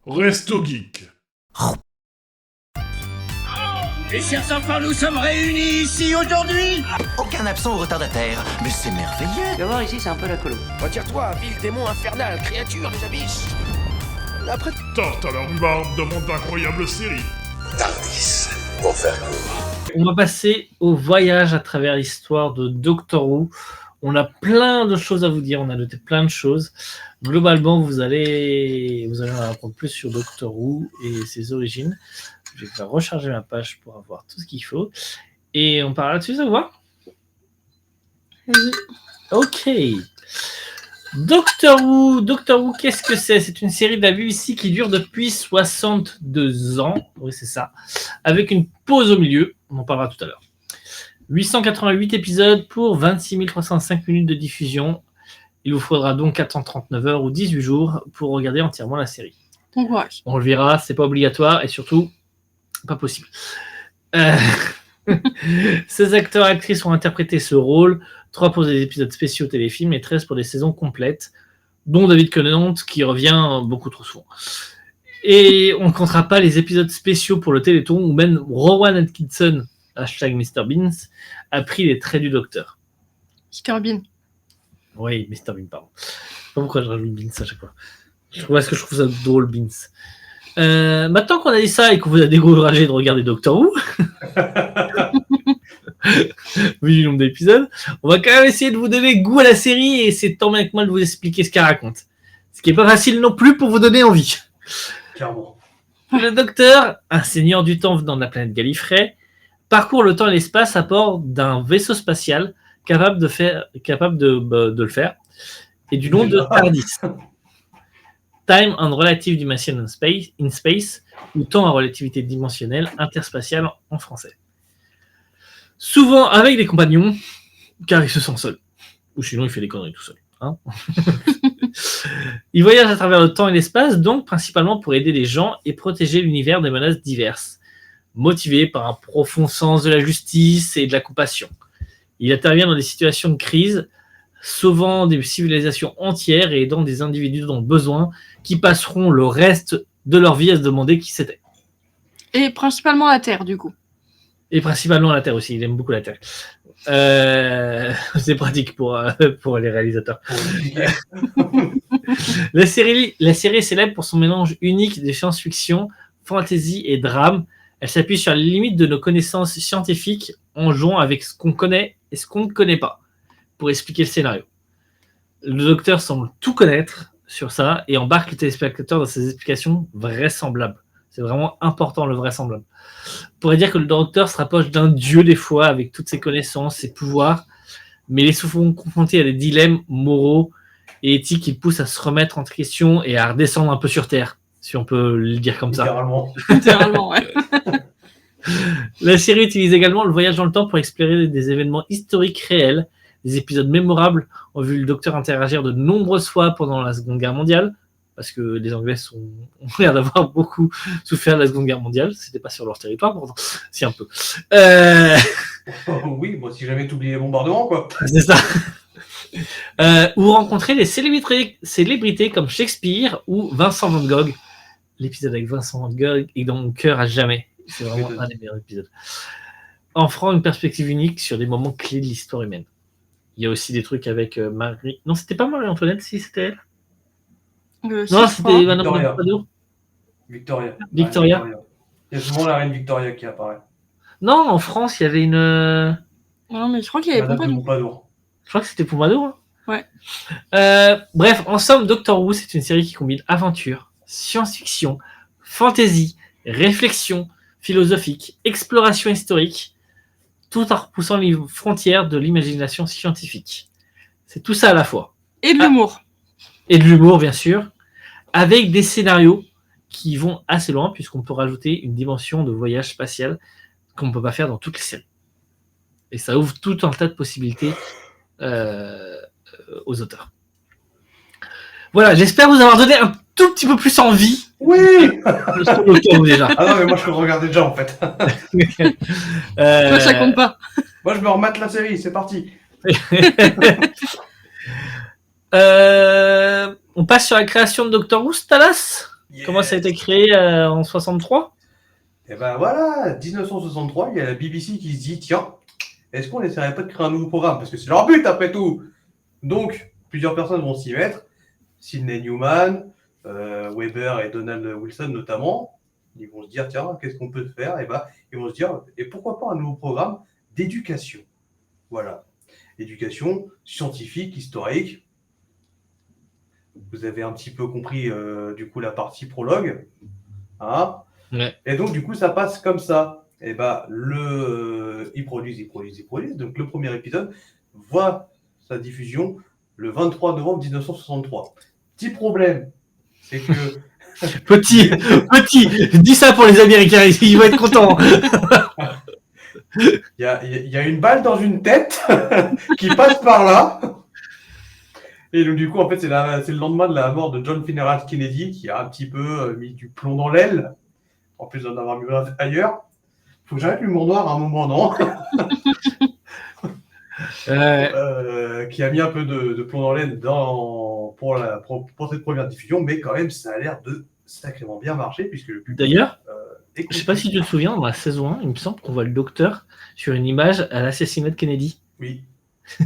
Resto Geek. Et chers enfants, nous sommes réunis ici aujourd'hui. Aucun absent ou retardataire, mais c'est merveilleux. Tu vas voir ici, c'est un peu la colo. Retire-toi, vil démon infernal, créature des abysses. Après... Tarte à la rhubarbe de mon incroyable série. Tardis, pour faire court. On va passer au voyage à travers l'histoire de Doctor Who. On a plein de choses à vous dire, on a noté plein de choses. Globalement, vous allez en apprendre plus sur Doctor Who et ses origines. Je vais recharger ma page pour avoir tout ce qu'il faut. Et on part là-dessus, ça vous va ? Vas-y. Ok. Doctor Who, qu'est-ce que c'est ? C'est une série de la BBC qui dure depuis 62 ans. Oui, c'est ça. Avec une pause au milieu. On en parlera tout à l'heure. 888 épisodes pour 26 305 minutes de diffusion. Il vous faudra donc 439 heures ou 18 jours pour regarder entièrement la série. Bon courage. On le verra, c'est pas obligatoire et surtout, pas possible. 16 acteurs et actrices ont interprété ce rôle, 3 pour des épisodes spéciaux téléfilms et 13 pour des saisons complètes, dont David Tennant qui revient beaucoup trop souvent. Et on ne comptera pas les épisodes spéciaux pour le Téléthon où même Rowan Atkinson, #MrBeans, a pris les traits du docteur. Mr Bean. Oui, Mr Bean, pardon. Je sais pas pourquoi je rajoute Beans à chaque fois. Parce que je trouve ça drôle, Beans. Maintenant qu'on a dit ça et qu'on vous a découragé de regarder Doctor Who, vu le nombre d'épisodes, on va quand même essayer de vous donner goût à la série et c'est tant bien que mal de vous expliquer ce qu'elle raconte. Ce qui n'est pas facile non plus pour vous donner envie. Clairement. Le Docteur, un seigneur du temps venant de la planète Gallifrey, parcourt le temps et l'espace à bord d'un vaisseau spatial capable de le faire, et du nom de TARDIS. Time and Relative Dimension in Space, ou temps à relativité dimensionnelle interspatiale en français. Souvent avec des compagnons, car il se sent seul. Ou sinon il fait des conneries tout seul. Hein. Il voyage à travers le temps et l'espace, donc principalement pour aider les gens et protéger l'univers des menaces diverses, motivé par un profond sens de la justice et de la compassion. Il intervient dans des situations de crise, sauvant des civilisations entières et aidant des individus dans le besoin qui passeront le reste de leur vie à se demander qui c'était. Et principalement la Terre, du coup. Et principalement la Terre aussi, il aime beaucoup la Terre. C'est pratique pour les réalisateurs. La série est célèbre pour son mélange unique de science-fiction, fantasy et drame. Elle s'appuie sur les limites de nos connaissances scientifiques en jouant avec ce qu'on connaît et ce qu'on ne connaît pas pour expliquer le scénario. Le docteur semble tout connaître sur ça et embarque le téléspectateur dans ses explications vraisemblables. C'est vraiment important, le vraisemblable. On pourrait dire que le docteur se rapproche d'un dieu des fois avec toutes ses connaissances, ses pouvoirs, mais il est souvent confronté à des dilemmes moraux et éthiques qui le poussent à se remettre en question et à redescendre un peu sur Terre, si on peut le dire comme ça. Littéralement, ouais. La série utilise également le voyage dans le temps pour explorer des événements historiques réels. Des épisodes mémorables ont vu le docteur interagir de nombreuses fois pendant la Seconde Guerre mondiale, parce que les Anglais ont l'air d'avoir beaucoup souffert de la Seconde Guerre mondiale. C'était pas sur leur territoire, pourtant. Si, un peu. Oui, bon, si jamais t'oublies les bombardements, quoi. C'est ça. Ou rencontrer des célébrités comme Shakespeare ou Vincent Van Gogh. L'épisode avec Vincent Van Gogh est dans mon cœur à jamais. C'est vraiment un des meilleurs épisodes. Offrant une perspective unique sur des moments clés de l'histoire humaine. Il y a aussi des trucs avec Marie... Non, c'était pas Marie-Antoinette, si c'était elle. Non, c'était Madame Pompadour. Victoria. Il y a souvent la reine Victoria qui apparaît. Non, en France, il y avait une... Non, mais je crois qu'il y avait Pompadour. Je crois que c'était Pompadour. Hein. Ouais. Bref, en somme, Doctor Who, c'est une série qui combine aventure, science-fiction, fantasy, réflexion philosophique, exploration historique, tout en repoussant les frontières de l'imagination scientifique. C'est tout ça à la fois. Et de l'humour. Et de l'humour, bien sûr, avec des scénarios qui vont assez loin, puisqu'on peut rajouter une dimension de voyage spatial qu'on ne peut pas faire dans toutes les séries. Et ça ouvre tout un tas de possibilités aux auteurs. Voilà, j'espère vous avoir donné un tout petit peu plus envie. Oui. Déjà. Ah non, mais moi je le regardais déjà en fait. Toi, ça compte pas. Moi je me remate la série, c'est parti. On passe sur la création de Doctor Who, Stalas ? Yes. Comment ça a été créé en 63? Et ben voilà, 1963, il y a la BBC qui se dit, tiens, est-ce qu'on n'essaierait pas de créer un nouveau programme? Parce que c'est leur but après tout. Donc, plusieurs personnes vont s'y mettre. Sidney Newman, Weber et Donald Wilson notamment. Ils vont se dire, tiens, qu'est-ce qu'on peut faire? Et ben, ils vont se dire, et pourquoi pas un nouveau programme d'éducation? Voilà. Éducation scientifique, historique. Vous avez un petit peu compris, du coup, la partie prologue. Hein? Ouais. Et donc, du coup, ça passe comme ça. Et ben, ils produisent. Donc, le premier épisode voit sa diffusion le 23 novembre 1963. Petit problème, c'est que... Petit, dis ça pour les Américains, ils vont être contents. Il y a une balle dans une tête qui passe par là. Et donc, du coup, en fait, c'est le lendemain de la mort de John Fitzgerald Kennedy qui a un petit peu mis du plomb dans l'aile, en plus d'en avoir mis ailleurs. Faut que j'arrête l'humour noir à un moment, non? Qui a mis un peu de plomb dans l'aile pour cette première diffusion, mais quand même, ça a l'air de sacrément bien marcher, puisque le public... D'ailleurs, je sais pas si tu te souviens, dans la saison 1, il me semble qu'on voit le docteur sur une image à l'assassinat de Kennedy. Oui. Je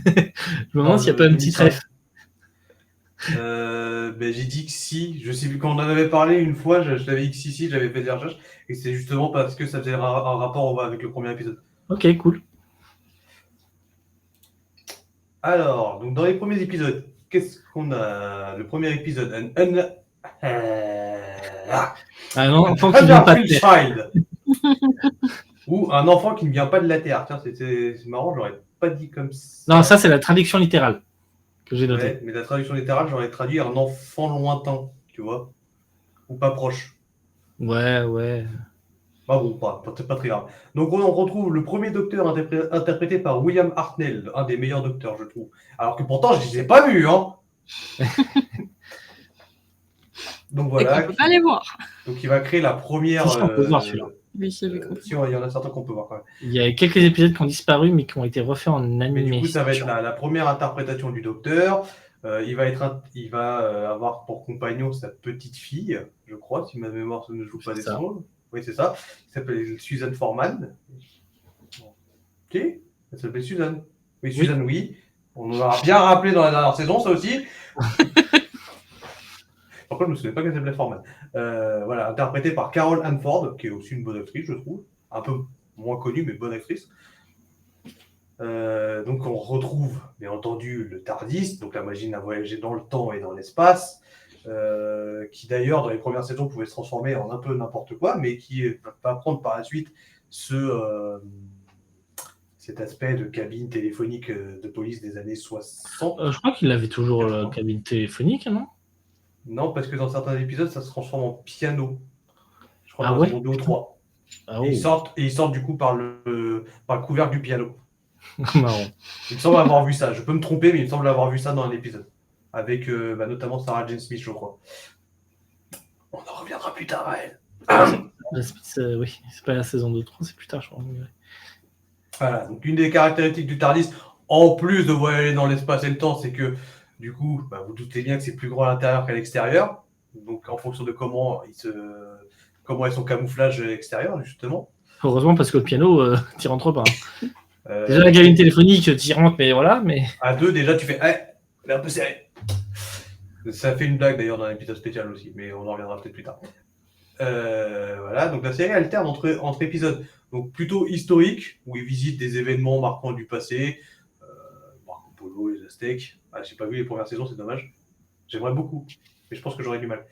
me demande s'il n'y a pas un petit trèfle. Ben, j'ai dit que si. Je sais plus, quand on en avait parlé une fois, je l'avais dit que si, j'avais fait des recherches. Et c'est justement parce que ça faisait un rapport avec le premier épisode. Ok, cool. Alors, donc dans les premiers épisodes, qu'est-ce qu'on a? Le premier épisode, Un enfant qui ne vient pas de terre. Child. Ou un enfant qui ne vient pas de la Terre. Tiens, c'est marrant, j'aurais pas dit comme ça. Non, ça c'est la traduction littérale que j'ai notée. Ouais, mais la traduction littérale, j'aurais traduit un enfant lointain, tu vois, ou pas proche. Ouais. Ah bon, pas très grave. Donc on retrouve le premier docteur interprété par William Hartnell, un des meilleurs docteurs, je trouve. Alors que pourtant, je ne les ai pas vus, hein. Donc voilà. Et qu'on peut pas les voir. Donc il va créer la première... Si, on peut voir celui-là. Oui, c'est vu. si, il y en a certains qu'on peut voir quand même. Il y a quelques épisodes qui ont disparu, mais qui ont été refaits en Mais animé. du coup, ça va être la première interprétation du docteur. Il va avoir pour compagnon sa petite fille, je crois, si ma mémoire ne joue pas des songes. Oui, c'est ça. Il s'appelle Susan Foreman. Ok, elle s'appelle Susan. Oui, Susan, oui. On nous a bien rappelé dans la dernière saison, ça aussi. Par contre, je ne me souviens pas qu'elle s'appelait Foreman. Voilà, interprétée par Carol Ann Ford, qui est aussi une bonne actrice, je trouve. Un peu moins connue, mais bonne actrice. Donc, on retrouve, bien entendu, le TARDIS, donc la machine à voyager dans le temps et dans l'espace. Qui d'ailleurs dans les premières saisons pouvait se transformer en un peu n'importe quoi, mais qui va prendre par la suite cet aspect de cabine téléphonique de police des années 60. Je crois qu'il avait toujours la cabine téléphonique, non? Non, parce que dans certains épisodes, ça se transforme en piano. Je crois dans ouais, saison 2 ou 3. Ah, et ils sortent du coup par le couvercle du piano. Marrant. Il me semble avoir vu ça. Je peux me tromper, mais il me semble avoir vu ça dans un épisode. Avec notamment Sarah Jane Smith, je crois. On en reviendra plus tard à elle. Oui, c'est pas la saison 2-3, c'est plus tard, je crois. Voilà, donc une des caractéristiques du TARDIS, en plus de voyager dans l'espace et le temps, c'est que, du coup, vous doutez bien que c'est plus grand à l'intérieur qu'à l'extérieur. Donc, en fonction de comment est son camouflage extérieur, justement. Heureusement, parce que le piano, t'y rentres pas. Déjà, la cabine téléphonique, t'y rentres, mais voilà. Mais... À 2, déjà, tu fais, elle est un peu serrée. Ça fait une blague d'ailleurs dans un épisode spécial aussi, mais on en reviendra peut-être plus tard. Voilà, donc la série alterne entre épisodes donc plutôt historiques, où ils visitent des événements marquants du passé, Marco Polo, les Aztèques. J'ai pas vu les premières saisons, c'est dommage. J'aimerais beaucoup, mais je pense que j'aurais du mal.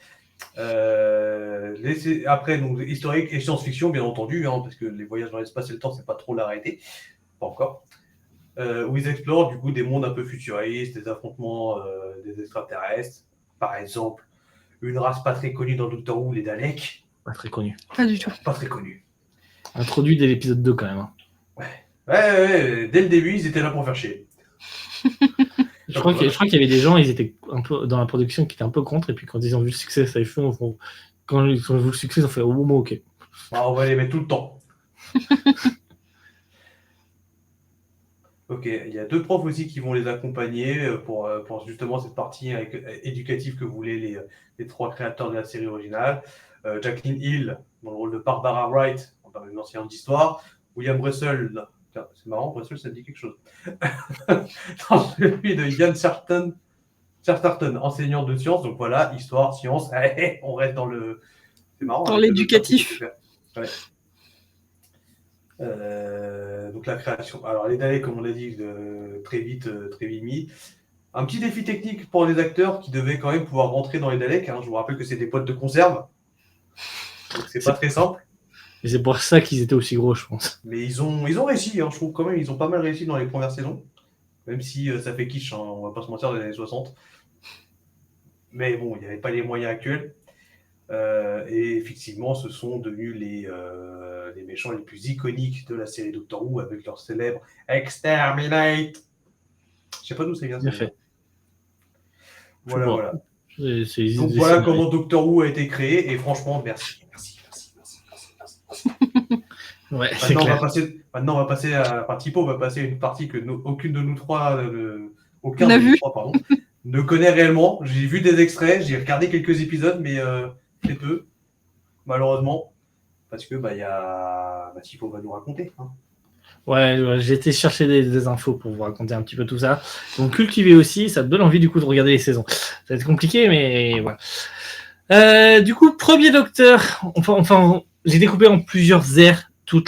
Après, donc historique et science-fiction, bien entendu, hein, parce que les voyages dans l'espace et le temps, c'est pas trop l'arrêter, pas encore. Où ils explorent du coup des mondes un peu futuristes, des affrontements des extraterrestres, par exemple une race pas très connue dans Doctor Who, les Daleks. Pas très connue. Pas du tout. Pas très connue. Introduit dès l'épisode 2 quand même. Hein. Ouais, dès le début, ils étaient là pour faire chier. Je crois qu'il y avait des gens, ils étaient un peu dans la production qui étaient un peu contre, et puis quand ils ont vu le succès, ça a fait, quand ils ont vu le succès, ils ont fait oh bon, ok. On va les mettre tout le temps. Ok, il y a 2 profs aussi qui vont les accompagner pour justement cette partie éducative que voulaient les 3 créateurs de la série originale. Jacqueline Hill, dans le rôle de Barbara Wright, dans une enseignante d'histoire. William Russell, tiens, c'est marrant, Russell, ça me dit quelque chose. Dans celui de Ian Chesterton, enseignant de sciences. Donc voilà, histoire, sciences, on reste dans le... C'est marrant. Dans l'éducatif. Ouais. Donc la création. Alors les Daleks, comme on l'a dit, très vite mis. Un petit défi technique pour les acteurs qui devaient quand même pouvoir rentrer dans les Daleks. Hein. Je vous rappelle que c'est des potes de conserve. Donc c'est pas très simple. Et c'est pour ça qu'ils étaient aussi gros, je pense. Mais ils ont réussi. Hein. Je trouve quand même ils ont pas mal réussi dans les premières saisons. Même si ça fait quiche, hein. On va pas se mentir, des années 60. Mais bon, il n'y avait pas les moyens actuels. Et effectivement, ce sont devenus les méchants les plus iconiques de la série Doctor Who avec leur célèbre Exterminate. Je sais pas d'où ça vient. Bien fait. Voilà. C'est Donc voilà comment Doctor Who a été créé. Et franchement, merci. Ouais, c'est clair. Maintenant, on va passer à Tipo, on va passer à une partie que aucun de nous trois ne connaît réellement. J'ai vu des extraits, j'ai regardé quelques épisodes, mais très peu, malheureusement, parce que Tipo va nous raconter. Hein. Ouais, j'ai été chercher des infos pour vous raconter un petit peu tout ça. Donc cultiver aussi, ça te donne envie du coup de regarder les saisons. Ça va être compliqué, mais voilà. Du coup, premier Docteur, enfin, j'ai découpé en plusieurs aires tout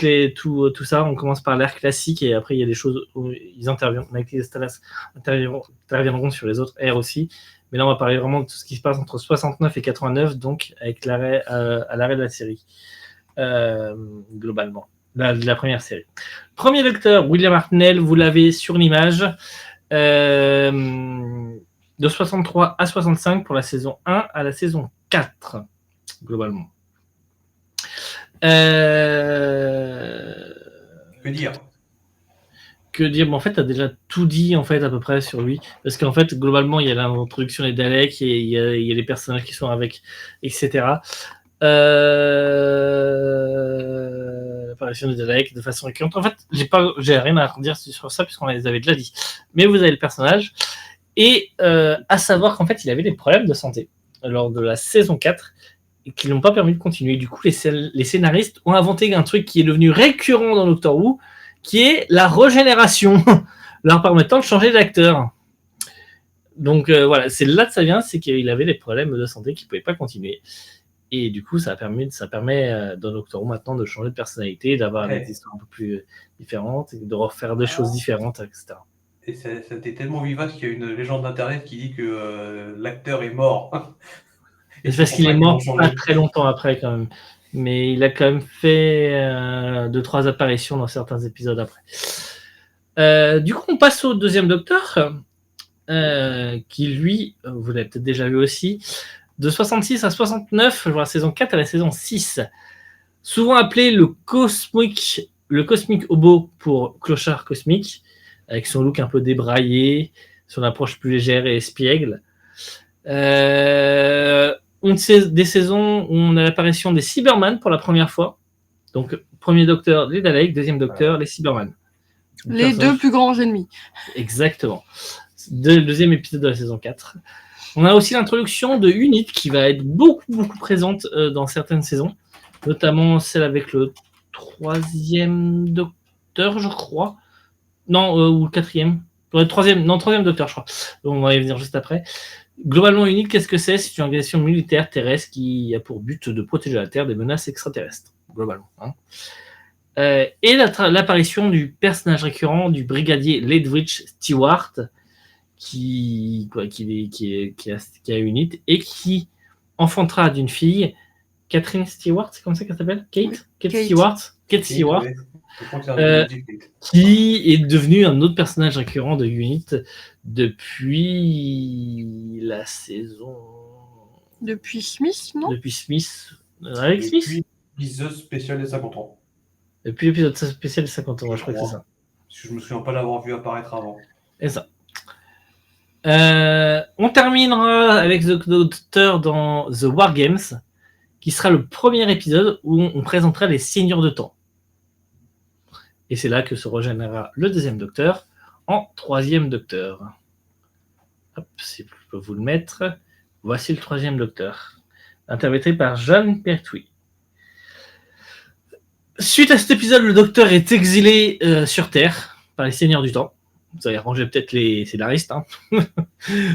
ça. On commence par l'ère classique et après il y a des choses où ils interviendront, avec les Stalas interviendront sur les autres aires aussi. Mais là, on va parler vraiment de tout ce qui se passe entre 69 et 89, donc avec l'arrêt à l'arrêt de la série, globalement, de la première série. Premier Docteur, William Hartnell, vous l'avez sur l'image, de 63 à 65 pour la saison 1 à la saison 4, globalement. Que dire ? Mais en fait, tu as déjà tout dit en fait à peu près sur lui, parce qu'en fait, globalement, il y a l'introduction des Daleks, et il y a les personnages qui sont avec, etc. L'apparition des Daleks de façon récurrente. En fait, j'ai rien à dire sur ça puisqu'on les avait déjà dit. Mais vous avez le personnage, et à savoir qu'en fait, il avait des problèmes de santé lors de la saison 4. Qui n'ont pas permis de continuer. Du coup, les scénaristes ont inventé un truc qui est devenu récurrent dans Doctor Who, qui est la régénération, leur permettant de changer d'acteur. Donc voilà, c'est là que ça vient, c'est qu'il avait des problèmes de santé qu'il ne pouvait pas continuer. Et du coup, ça permet dans Doctor Who maintenant de changer de personnalité, d'avoir des histoires un peu plus différentes, de refaire des choses différentes, etc. Et ça a été tellement vivace qu'il y a une légende d'internet qui dit que l'acteur est mort. Et c'est parce qu'il est mort pas très longtemps après quand même. Mais il a quand même fait 2-3 apparitions dans certains épisodes après. Du coup, on passe au deuxième Docteur, qui lui, vous l'avez peut-être déjà vu aussi, de 66 à 69, je vois la saison 4 à la saison 6. Souvent appelé le Cosmic Hobo pour clochard cosmique, avec son look un peu débraillé, son approche plus légère et espiègle. Des saisons où on a l'apparition des Cybermen pour la première fois. Donc, premier Docteur, les Daleks, deuxième Docteur, les Cybermen. Les deux plus grands ennemis. Exactement. Deuxième épisode de la saison 4. On a aussi l'introduction de Unit qui va être beaucoup présente dans certaines saisons, notamment celle avec le troisième Docteur, je crois. Non, ou le quatrième. Troisième Docteur, je crois. Donc, on va y venir juste après. Globalement, Unit, qu'est-ce que c'est ? C'est une organisation militaire terrestre qui a pour but de protéger la Terre des menaces extraterrestres, globalement. Hein. Et l'apparition du personnage récurrent du brigadier Ledwidge Stewart, qui a Unit, et qui enfantera d'une fille, Catherine Stewart, c'est comme ça qu'elle s'appelle ? Kate Stewart. Qui est devenu un autre personnage récurrent de Unit depuis la saison... Depuis Smith, non ? Depuis Smith. Avec Smith ? Depuis l'épisode spécial des 50 ans. Depuis l'épisode spécial des 50 ans, je crois que c'est ça. Parce que je me souviens pas l'avoir vu apparaître avant. Et ça. On terminera avec The Doctor dans The War Games, qui sera le premier épisode où on présentera les Seigneurs de Temps. Et c'est là que se régénérera le deuxième Docteur en troisième docteur. Hop, si je peux vous le mettre. Voici le troisième docteur, interprété par Jon Pertwee. Suite à cet épisode, le docteur est exilé sur Terre par les Seigneurs du Temps. Vous allez ranger peut-être les scénaristes. Hein.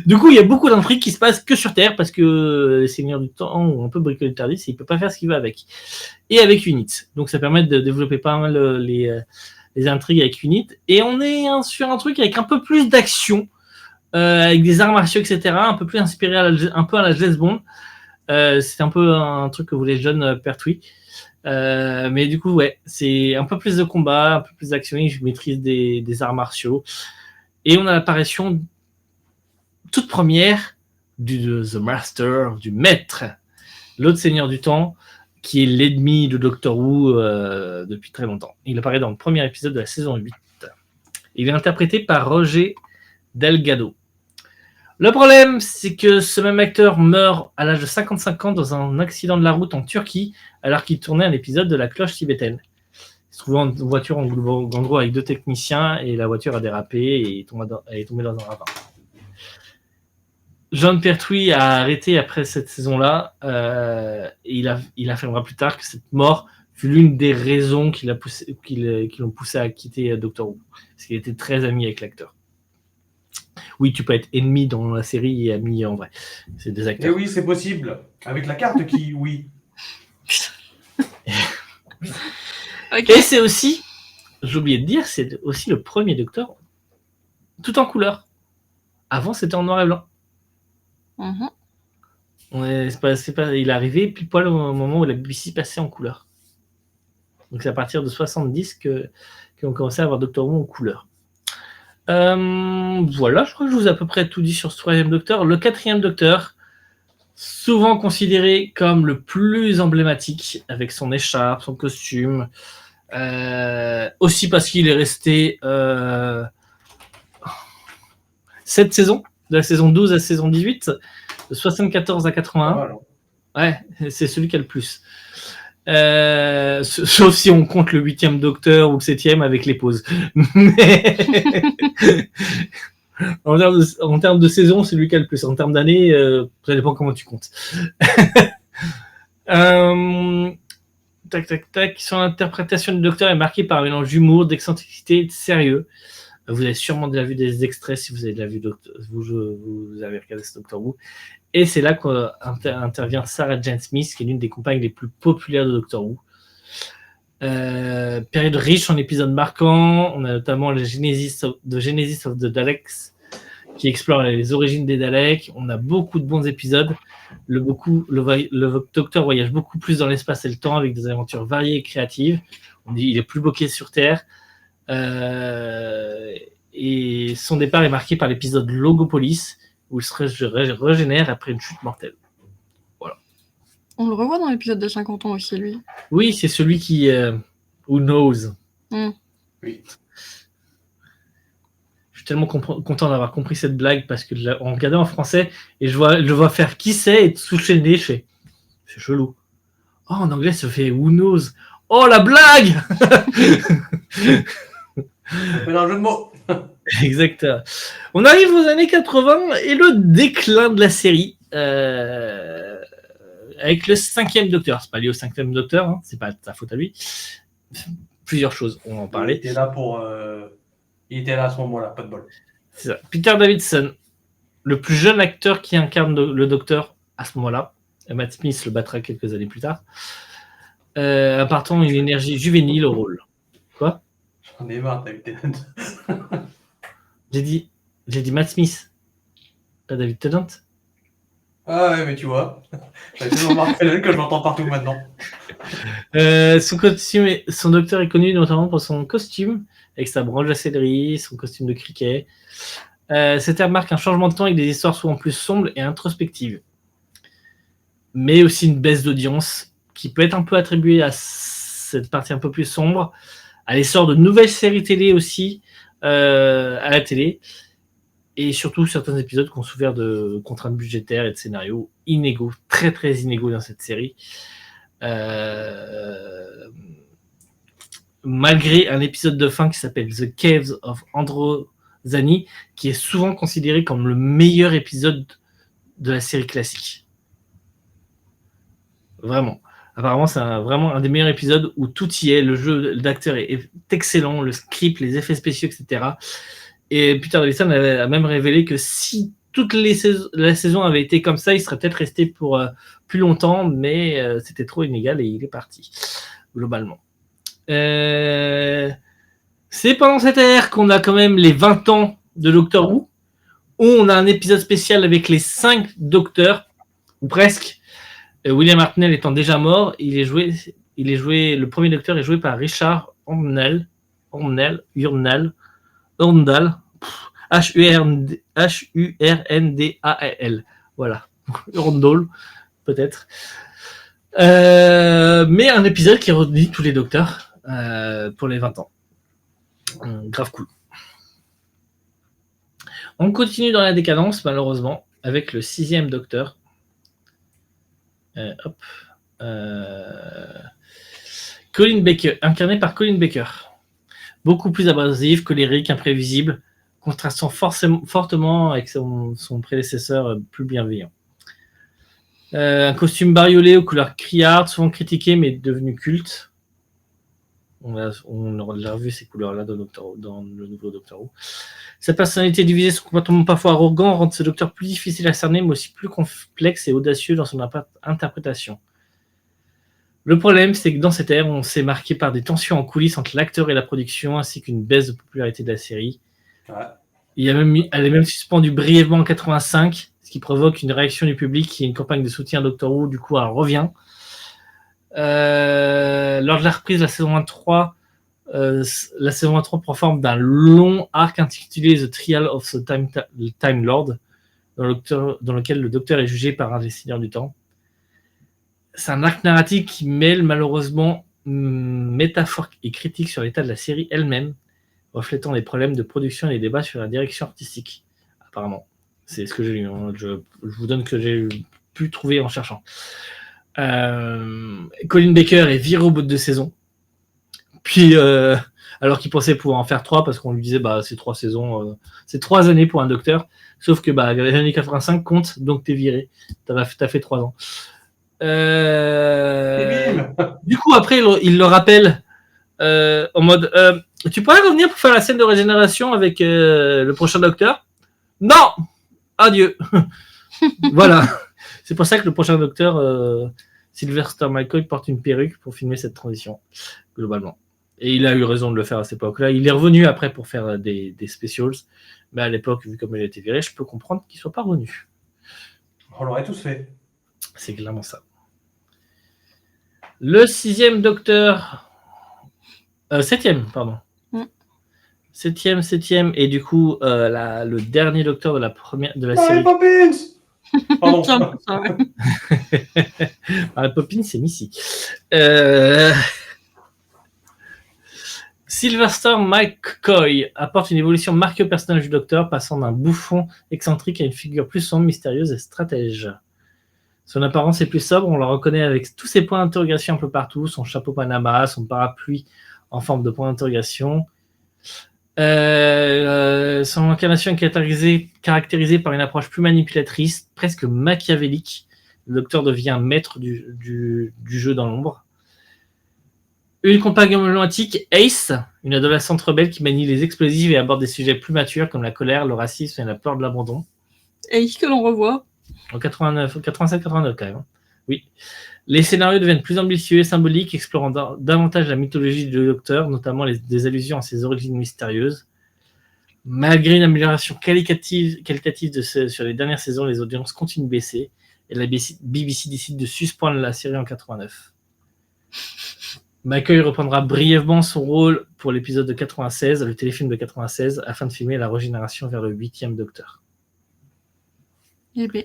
Du coup, il y a beaucoup d'intrigues qui se passent que sur Terre parce que les Seigneurs du Temps ont un peu bricolé le TARDIS et il peut pas faire ce qu'il veut avec. Et avec Unit. Donc ça permet de développer pas mal les intrigues avec Unit. Et on est sur un truc avec un peu plus d'action, avec des arts martiaux, etc. Un peu plus inspiré un peu à la James Bond. C'est un peu un truc que voulait Jon Pertwee. Mais du coup, ouais, c'est un peu plus de combat, un peu plus d'action. Je maîtrise des arts martiaux. Et on a l'apparition toute première de The Master, du maître, l'autre seigneur du temps, qui est l'ennemi de Doctor Who depuis très longtemps. Il apparaît dans le premier épisode de la saison 8. Il est interprété par Roger Delgado. Le problème, c'est que ce même acteur meurt à l'âge de 55 ans dans un accident de la route en Turquie, alors qu'il tournait un épisode de La Cloche tibétaine. Il se trouvait en voiture en gros avec 2 techniciens et la voiture a dérapé et est tombée dans un ravin. Jon Pertwee a arrêté après cette saison-là et il affirmera plus tard que cette mort fut l'une des raisons qui l'ont poussé à quitter Doctor Who, parce qu'il était très ami avec l'acteur. Oui, tu peux être ennemi dans la série et ami en vrai. C'est des acteurs. Et oui, c'est possible. Avec la carte qui, oui. Okay. Et c'est aussi, j'ai oublié de dire, c'est aussi le premier Docteur tout en couleur. Avant, c'était en noir et blanc. Il est arrivé pile poil au moment où la BBC passait en couleur. Donc c'est à partir de 70 qu'on commençait à avoir Doctor Who en couleur. Voilà, je crois que je vous ai à peu près tout dit sur ce troisième Docteur. Le quatrième Docteur, souvent considéré comme le plus emblématique, avec son écharpe, son costume, aussi parce qu'il est resté 7 saisons, de la saison 12 à la saison 18, de 74 à 81. Voilà. Ouais, c'est celui qui a le plus. Sauf si on compte le 8e Docteur ou le 7e avec les pauses. Mais en termes de saison, c'est lui qui a le plus. En termes d'années, ça dépend comment tu comptes. Son interprétation du Docteur est marquée par un mélange d'humour, d'excentricité et de sérieux. Vous avez sûrement déjà vu des extraits si vous avez déjà vu vous avez regardé ce Doctor Who. Et c'est là qu'intervient Sarah Jane Smith, qui est l'une des compagnes les plus populaires de Doctor Who. Période riche en épisodes marquants. On a notamment le Genesis of the Daleks, qui explore les origines des Daleks. On a beaucoup de bons épisodes. Le Docteur voyage beaucoup plus dans l'espace et le temps, avec des aventures variées et créatives. On dit il est plus bloqué sur Terre. Et son départ est marqué par l'épisode Logopolis, où il se régénère après une chute mortelle. Voilà. On le revoit dans l'épisode de 50 ans aussi, lui. Oui, c'est celui qui... Who knows. Oui. Je suis tellement content d'avoir compris cette blague, parce que on regardait en français, et je le vois faire qui c'est, et toucher le nez, c'est chelou. Oh, en anglais, ça fait who knows. Oh, la blague. Mais dans le jeu de mots. Exact. On arrive aux années 80 et le déclin de la série avec le 5e Docteur. C'est pas lié au 5e Docteur, hein, c'est pas sa faute à lui. Plusieurs choses, on en parlait. Il était là à ce moment-là, pas de bol. C'est ça. Peter Davidson, le plus jeune acteur qui incarne le Docteur à ce moment-là. Matt Smith le battra quelques années plus tard. Apportant une énergie juvénile au rôle. Quoi ? J'en ai marre, David Tennant. J'ai dit Matt Smith, pas David Tennant. Ah ouais, mais tu vois, j'ai tellement marqué que je l'entends partout maintenant. Son Docteur est connu notamment pour son costume, avec sa branche de céleri, son costume de cricket. Cette ère marque un changement de temps avec des histoires souvent plus sombres et introspectives. Mais aussi une baisse d'audience qui peut être un peu attribuée à cette partie un peu plus sombre, à l'essor de nouvelles séries télé aussi, à la télé, et surtout certains épisodes qui ont souffert de contraintes budgétaires et de scénarios inégaux, très très inégaux dans cette série. Malgré un épisode de fin qui s'appelle The Caves of Zani, qui est souvent considéré comme le meilleur épisode de la série classique. Vraiment. Apparemment, c'est vraiment un des meilleurs épisodes où tout y est. Le jeu d'acteur est excellent, le script, les effets spéciaux, etc. Et Peter Davison a même révélé que si toute la saison avait été comme ça, il serait peut-être resté pour plus longtemps, mais c'était trop inégal et il est parti, globalement. C'est pendant cette ère qu'on a quand même les 20 ans de Doctor Who, où on a un épisode spécial avec les 5 docteurs, ou presque. William Hartnell étant déjà mort, le premier docteur est joué par Richard Hurnall, Hurndal, voilà, Hurndal, peut-être. Mais un épisode qui réunit tous les docteurs pour les 20 ans. Grave cool. On continue dans la décadence, malheureusement, avec le 6e docteur. Colin Baker, incarné par Colin Baker. Beaucoup plus abrasif, colérique, imprévisible, contrastant fortement avec son prédécesseur plus bienveillant. Un costume bariolé aux couleurs criardes, souvent critiqué mais devenu culte. On a revu ces couleurs-là dans le nouveau Doctor Who. Sa personnalité divisée, son comportement parfois arrogant rend ce docteur plus difficile à cerner, mais aussi plus complexe et audacieux dans son interprétation. Le problème, c'est que dans cette ère, on s'est marqué par des tensions en coulisses entre l'acteur et la production, ainsi qu'une baisse de popularité de la série. Ouais. Elle est même suspendue brièvement en 85, ce qui provoque une réaction du public et une campagne de soutien à Doctor Who. Du coup, elle revient. Lors de la reprise de la saison 23, la saison 23 prend forme d'un long arc intitulé The Trial of the Time Lord, dans lequel le docteur est jugé par un des seigneurs du temps. C'est un arc narratif qui mêle malheureusement métaphore et critique sur l'état de la série elle-même, reflétant les problèmes de production et les débats sur la direction artistique. Apparemment, c'est ce que j'ai lu. Je vous donne ce que j'ai pu trouver en cherchant. Colin Baker est viré au bout de 2 saisons. Puis, alors qu'il pensait pouvoir en faire 3, parce qu'on lui disait, c'est 3 saisons, c'est 3 années pour un docteur. Sauf que, les années 85 comptent, donc t'es viré. T'as fait 3 ans. Du coup, après, il le rappelle en mode, tu pourrais revenir pour faire la scène de régénération avec le prochain docteur? Non! Adieu! Voilà. C'est pour ça que le prochain docteur, Sylvester McCoy, porte une perruque pour filmer cette transition, globalement. Et il a eu raison de le faire à cette époque-là. Il est revenu après pour faire des specials. Mais à l'époque, vu comme il a été viré, je peux comprendre qu'il ne soit pas revenu. On l'aurait tous fait. C'est clairement ça. Le 6e docteur... 7e, pardon. 7e. Et du coup, le dernier docteur de la série... Poppins. Pardon. Poppins, c'est Missy. Sylvester McCoy apporte une évolution marquée au personnage du docteur, passant d'un bouffon excentrique à une figure plus sombre, mystérieuse et stratège. Son apparence est plus sobre, on le reconnaît avec tous ses points d'interrogation un peu partout, son chapeau Panama, son parapluie en forme de point d'interrogation. Son incarnation est caractérisée par une approche plus manipulatrice, presque machiavélique. Le docteur devient maître du jeu dans l'ombre. Une compagne romantique, Ace, une adolescente rebelle qui manie les explosifs et aborde des sujets plus matures comme la colère, le racisme et la peur de l'abandon. Ace que l'on revoit. En 87-89 quand même. Oui. Les scénarios deviennent plus ambitieux et symboliques, explorant davantage la mythologie du docteur, notamment des allusions à ses origines mystérieuses. Malgré une amélioration qualitative sur les dernières saisons, les audiences continuent de baisser et la BBC décide de suspendre la série en 89. McCoy reprendra brièvement son rôle pour l'épisode de 96, le téléfilm de 96, afin de filmer la régénération vers le 8e docteur. Eh bien.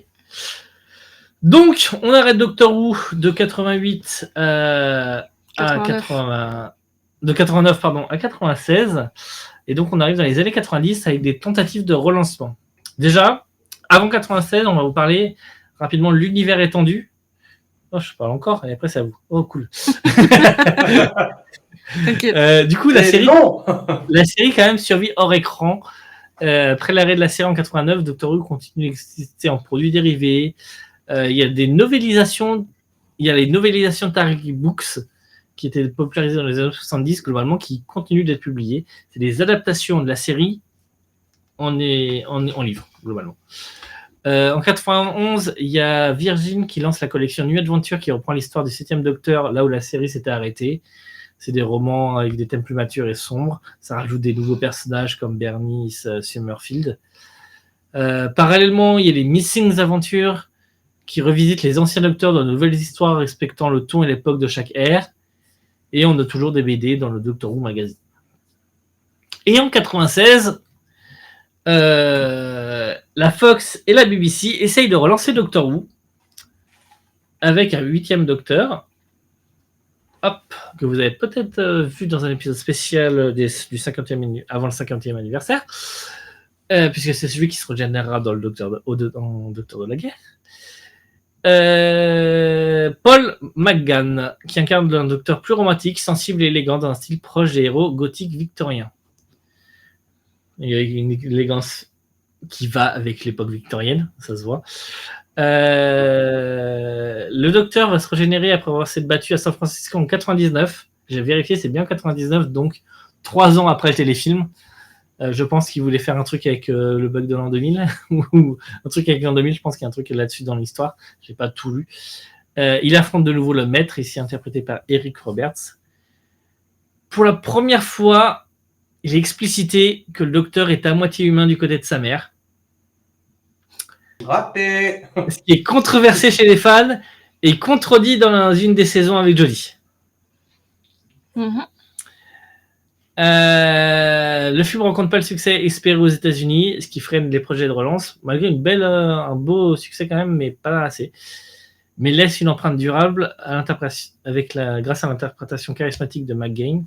Donc, on arrête Doctor Who de 88 à 89 à 96. Et donc, on arrive dans les années 90 avec des tentatives de relancement. Déjà, avant 96, on va vous parler rapidement de l'univers étendu. Oh, je parle encore, et après, c'est à vous. Oh, cool. Du coup, la série, quand même, survit hors écran. Après l'arrêt de la série en 89, Doctor Who continue d'exister en produits dérivés. Il y a des novélisations. Il y a les novélisations Tariq Books qui étaient popularisées dans les années 70, globalement, qui continuent d'être publiées. C'est des adaptations de la série en livre, globalement. En 91, il y a Virgin qui lance la collection New Adventure qui reprend l'histoire du 7e Docteur, là où la série s'était arrêtée. C'est des romans avec des thèmes plus matures et sombres. Ça rajoute des nouveaux personnages comme Bernice Summerfield. Parallèlement, il y a les Missing Adventures qui revisitent les anciens Docteurs dans de nouvelles histoires respectant le ton et l'époque de chaque ère. Et on a toujours des BD dans le Doctor Who magazine. Et en 96, la Fox et la BBC essayent de relancer Doctor Who avec un 8e Docteur, que vous avez peut-être vu dans un épisode spécial du 50e, avant le 50e anniversaire, puisque c'est celui qui se régénérera dans le Docteur de la Guerre. Paul McGann, qui incarne un docteur plus romantique, sensible et élégant dans un style proche des héros gothiques victoriens. Il y a une élégance qui va avec l'époque victorienne, ça se voit. Le docteur va se régénérer après avoir s'être battu à San Francisco en 99. J'ai vérifié, c'est bien 99, donc 3 ans après le téléfilm. Je pense qu'il voulait faire un truc avec le bug de l'an 2000 ou un truc avec l'an 2000. Je pense qu'il y a un truc là-dessus dans l'histoire. J'ai pas tout lu. Il affronte de nouveau le maître, ici interprété par Eric Roberts. Pour la première fois, il est explicité que le docteur est à moitié humain du côté de sa mère. Raté. Ce qui est controversé chez les fans et contredit dans une des saisons avec Jodie. Le film rencontre pas le succès espéré aux États-Unis, ce qui freine les projets de relance, malgré un beau succès quand même, mais pas assez. Mais laisse une empreinte durable grâce à l'interprétation charismatique de McGann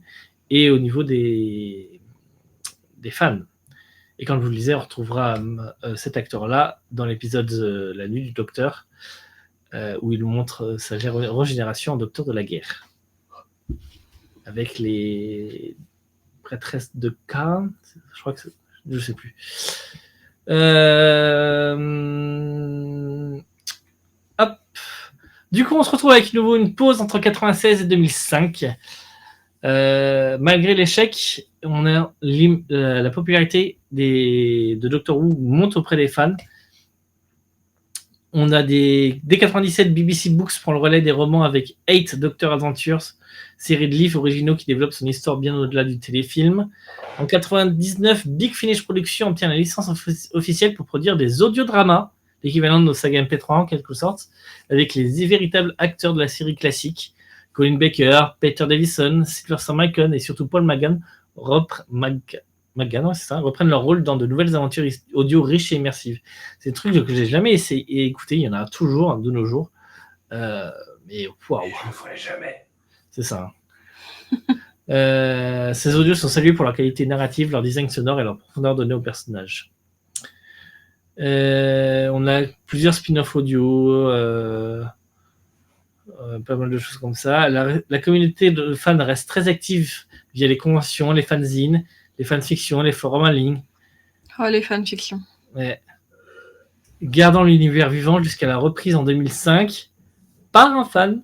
et au niveau des fans. Et comme je vous le disais, on retrouvera cet acteur-là dans l'épisode La nuit du docteur, où il montre sa régénération en docteur de la guerre. Avec les prêtresses de Khan, je crois que je sais plus. Hop. Du coup, on se retrouve avec nouveau une pause entre 96 et 2005. Malgré l'échec, on a la popularité de Doctor Who monte auprès des fans. On a dès 97, BBC Books prend le relais des romans avec 8 Doctor Adventures, série de livres originaux qui développe son histoire bien au-delà du téléfilm. En 99, Big Finish Productions obtient la licence officielle pour produire des audiodramas, l'équivalent de nos sagas MP3 en quelque sorte, avec les véritables acteurs de la série classique. Colin Baker, Peter Davison, Sylvester McCann et surtout Paul McGann reprennent leur rôle dans de nouvelles aventures audio riches et immersives. C'est un truc que j'ai jamais essayé et écouté, il y en a toujours de nos jours. Mais waouh, Je ne ferai jamais. c'est ça. Ces audios sont salués pour leur qualité narrative, leur design sonore et leur profondeur donnée aux personnages. On a plusieurs spin-off audio, pas mal de choses comme ça. La communauté de fans reste très active via les conventions, les fanzines, les fanfictions, les forums en ligne. Oh, les fanfictions. Ouais. Gardant l'univers vivant jusqu'à la reprise en 2005 par un fan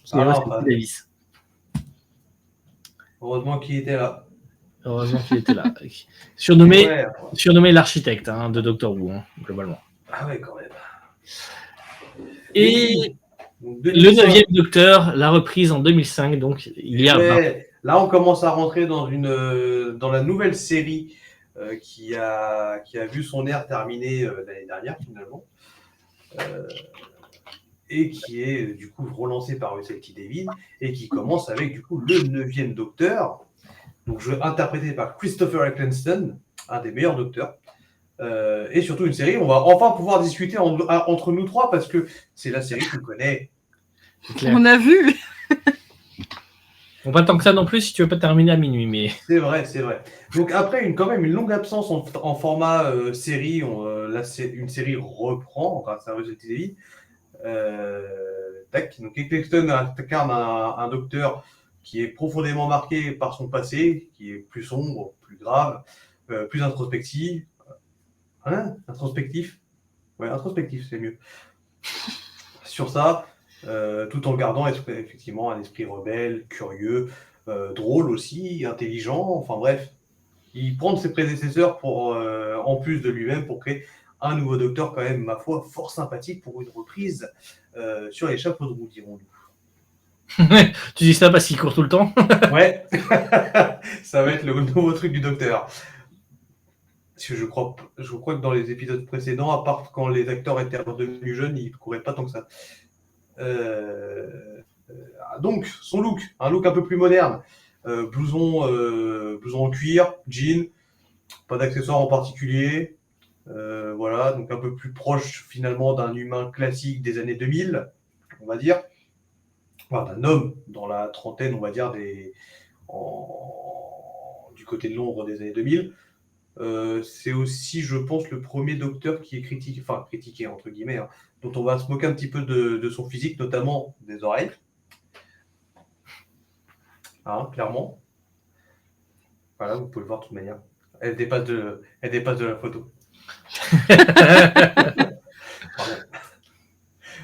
qui est Russell Davis. Heureusement qu'il était là. Heureusement qu'il était là. Surnommé l'architecte de Doctor Who, globalement. Ah ouais, quand même. Et le 9e Docteur, la reprise en 2005, donc il y a... Là, on commence à rentrer dans la nouvelle série qui a vu son ère terminée l'année dernière, finalement. Et qui est du coup relancée par Russell T. Davies et qui commence avec du coup le 9e Docteur, donc interprété par Christopher Eccleston, un des meilleurs docteurs. Et surtout une série, on va enfin pouvoir discuter entre nous trois parce que c'est la série qu'on connaît. On a vu. Bon, pas tant que ça non plus si tu veux pas terminer à minuit, mais... C'est vrai. Donc après quand même une longue absence en format série, une série reprend grâce à Russell T. Davies. Donc Eccleston incarne un docteur qui est profondément marqué par son passé, qui est plus sombre, plus grave, plus introspectif. Introspectif? Ouais, introspectif, c'est mieux. Sur ça, tout en gardant effectivement un esprit rebelle, curieux, drôle aussi, intelligent, enfin bref. Il prend de ses prédécesseurs pour, en plus de lui-même pour créer un nouveau docteur quand même, ma foi, fort sympathique pour une reprise sur les chapeaux de roue, dirons-nous. Tu dis ça parce qu'il court tout le temps? Ouais, ça va être le nouveau truc du docteur. Parce que je crois que dans les épisodes précédents, à part quand les acteurs étaient redevenus jeunes, ils ne couraient pas tant que ça. Donc, son look, un look un peu plus moderne. Blouson en cuir, jean, pas d'accessoires en particulier. Voilà, donc un peu plus proche finalement d'un humain classique des années 2000, on va dire. Enfin, d'un homme dans la trentaine, on va dire, du côté de l'ombre des années 2000. C'est aussi, je pense, le premier docteur qui est critiqué entre guillemets, hein, dont on va se moquer un petit peu de son physique, notamment des oreilles. Hein, clairement. Voilà, vous pouvez le voir de toute manière. Elle dépasse de la photo.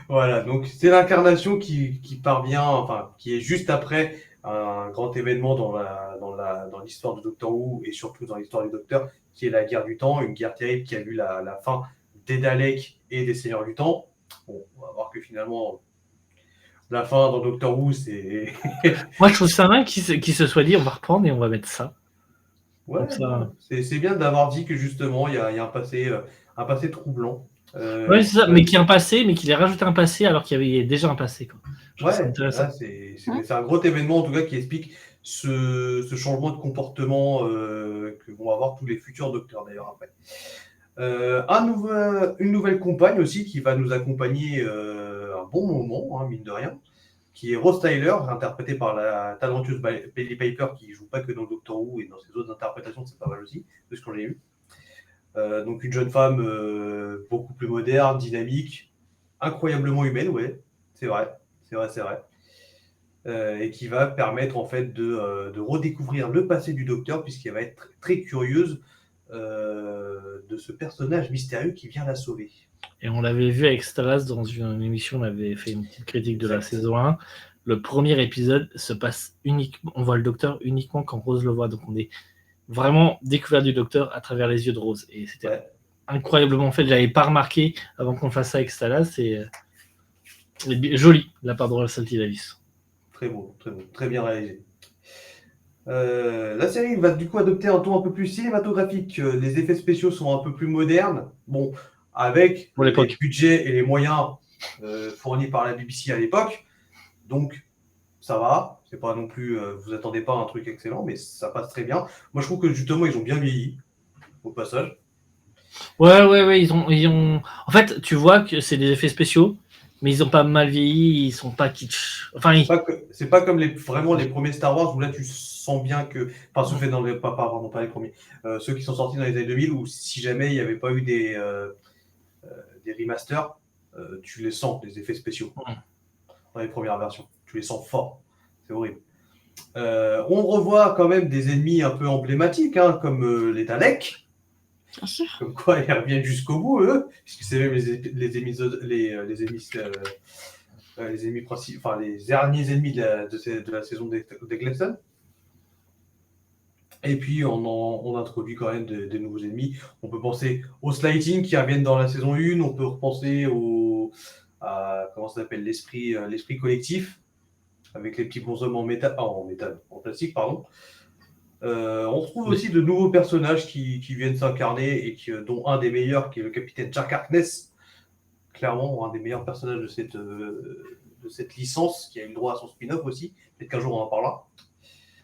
Voilà, donc c'est l'incarnation qui parvient, enfin, qui est juste après un grand événement dans l'histoire du Docteur Who et surtout dans l'histoire du Docteur, qui est la guerre du temps, une guerre terrible qui a vu la fin des Daleks et des Seigneurs du Temps. Bon, on va voir que finalement, la fin dans Doctor Who, c'est... Moi, je trouve ça dingue qu'il se soit dit, on va reprendre et on va mettre ça. Ouais, ça... c'est bien d'avoir dit que justement, il y a un passé troublant. Oui, c'est ça, mais qui a un passé, mais qu'il ait rajouté un passé alors qu'il y avait déjà un passé. Quoi. C'est un gros événement en tout cas qui explique ce changement de comportement que vont avoir tous les futurs docteurs d'ailleurs après. Une nouvelle compagne aussi qui va nous accompagner un bon moment, hein, mine de rien, qui est Rose Tyler, interprétée par la talentueuse Billie Piper, qui joue pas que dans Doctor Who et dans ses autres interprétations, c'est pas mal aussi, de ce que j'ai eu. Donc une jeune femme beaucoup plus moderne, dynamique, incroyablement humaine, ouais, c'est vrai. Et qui va permettre en fait de redécouvrir le passé du docteur, puisqu'elle va être très curieuse de ce personnage mystérieux qui vient la sauver. Et on l'avait vu avec Stalas dans une émission, on avait fait une petite critique de la saison 1. Le premier épisode se passe uniquement, on voit le docteur uniquement quand Rose le voit, donc on est vraiment découvert du docteur à travers les yeux de Rose. Et c'était incroyablement fait, je l'avais pas remarqué avant qu'on fasse ça avec Stalas, c'est joli de la part de Russell T. Davies. Très beau, très bien réalisé. La série va du coup adopter un ton un peu plus cinématographique. Les effets spéciaux sont un peu plus modernes. Bon, avec les budgets et les moyens fournis par la BBC à l'époque. Donc, ça va. C'est pas non plus, vous attendez pas à un truc excellent, mais ça passe très bien. Moi, je trouve que justement, ils ont bien vieilli, au passage. Ouais, ils ont... En fait, tu vois que c'est des effets spéciaux, mais ils ont pas mal vieilli, ils sont pas kitsch. Enfin, c'est pas comme vraiment les premiers Star Wars où là tu sens bien que, enfin, ceux faits dans les, pas les premiers, ceux qui sont sortis dans les années 2000 où si jamais il n'y avait pas eu des remasters, tu les sens, les effets spéciaux dans les premières versions, tu les sens forts, c'est horrible. On revoit quand même des ennemis un peu emblématiques, hein, comme les Daleks. Bien sûr. Comme quoi, ils reviennent jusqu'au bout, eux, puisque c'est même les ennemis principaux, enfin les derniers ennemis de la saison d'Eccleston. Et puis, on introduit quand même des nouveaux ennemis. On peut penser aux Slighting qui reviennent dans la saison 1. On peut repenser à comment ça s'appelle, l'esprit collectif, avec les petits bonshommes en plastique, pardon. On retrouve aussi de nouveaux personnages qui viennent s'incarner et dont un des meilleurs qui est le capitaine Jack Harkness, clairement un des meilleurs personnages de cette licence qui a eu le droit à son spin-off aussi. Peut-être qu'un jour on en parlera.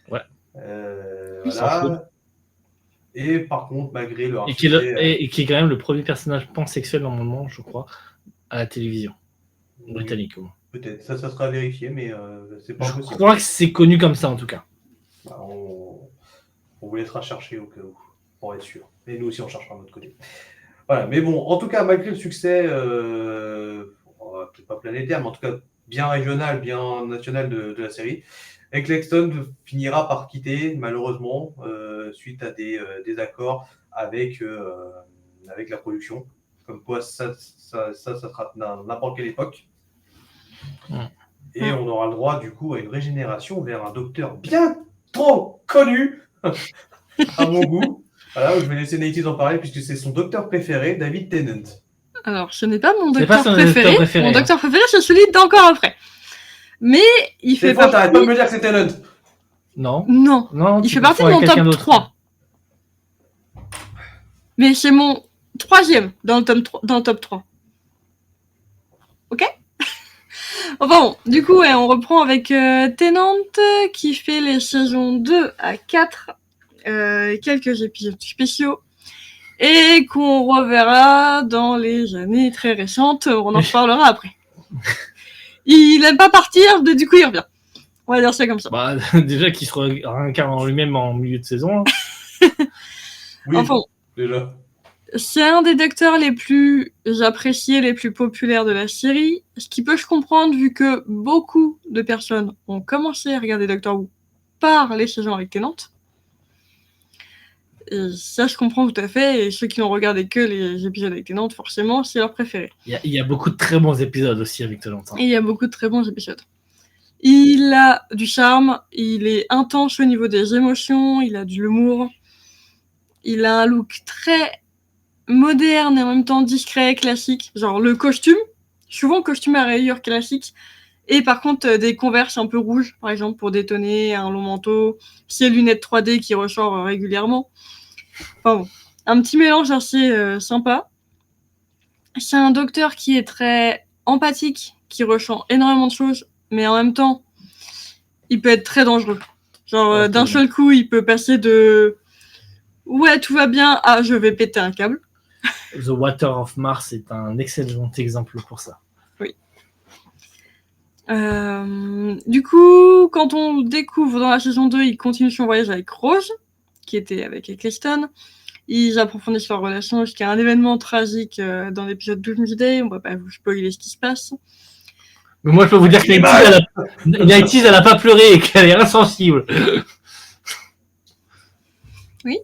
Ouais. Voilà. Et par contre, malgré le qui est quand même le premier personnage pansexuel normalement, je crois, à la télévision britannique. Oui, peut-être, ça sera vérifié, mais c'est pas possible. Je crois que c'est connu comme ça en tout cas. Bah, on vous laissera chercher au cas où, pour être sûr. Et nous aussi, on cherchera de notre côté. Voilà, mais bon, en tout cas, malgré le succès, peut-être pas planétaire, mais en tout cas, bien régional, bien national de la série. Eccleston finira par quitter, malheureusement, suite à des désaccords avec la production. Comme quoi, ça sera à n'importe quelle époque. Et on aura le droit, du coup, à une régénération vers un docteur bien trop connu, à mon goût. Voilà, je vais laisser Nate en parler, puisque c'est son docteur préféré, David Tennant. Alors, ce n'est pas mon C'est pas docteur son docteur préféré. préféré, Mon hein. docteur préféré, c'est celui d'encore après. Mais il fait Des fois, partie... t'arrêtes pas de me dire que c'est Tennant. Non. Non, Non, il tu fait partie de confonds mon avec quelqu'un top d'autre. 3. Mais c'est mon 3e dans le top 3. Ok. Enfin bon, du coup, ouais, on reprend avec Tennant qui fait les saisons 2 à 4, quelques épisodes spéciaux, et qu'on reverra dans les années très récentes. On en reparlera après. Il n'aime pas partir, du coup il revient. On va dire ça comme ça. Bah, déjà qu'il se réincarne en lui-même en milieu de saison. Oui, Enfin, déjà. c'est un des docteurs les plus appréciés, les plus populaires de la série, ce qui peut se comprendre vu que beaucoup de personnes ont commencé à regarder Doctor Who par les saisons avec Tennant. Et ça, je comprends tout à fait, et ceux qui n'ont regardé que les épisodes avec Tennant, forcément, c'est leur préféré. Il y a beaucoup de très bons épisodes aussi avec Tennant. Et il y a beaucoup de très bons épisodes. Il a du charme, il est intense au niveau des émotions, il a de l'humour, il a un look très moderne et en même temps discret, classique. Genre le costume, souvent costume à rayures classique, et par contre des Converse un peu rouges, par exemple, pour détonner, un long manteau, ses lunettes 3D qui ressortent régulièrement. Enfin bon, un petit mélange assez sympa. C'est un docteur qui est très empathique, qui ressent énormément de choses, mais en même temps, il peut être très dangereux. Genre, d'un seul coup, il peut passer de « ouais, tout va bien » à « je vais péter un câble ». The Water of Mars est un excellent exemple pour ça. Oui. Du coup, quand on découvre dans la saison 2, il continue son voyage avec Rose, qui était avec Eccleston. Ils approfondissent leur relation jusqu'à un événement tragique dans l'épisode Doomsday. On va pas vous spoiler ce qui se passe. Mais moi, je peux vous dire que Nighties, elle a pas pleuré et qu'elle est insensible. Oui.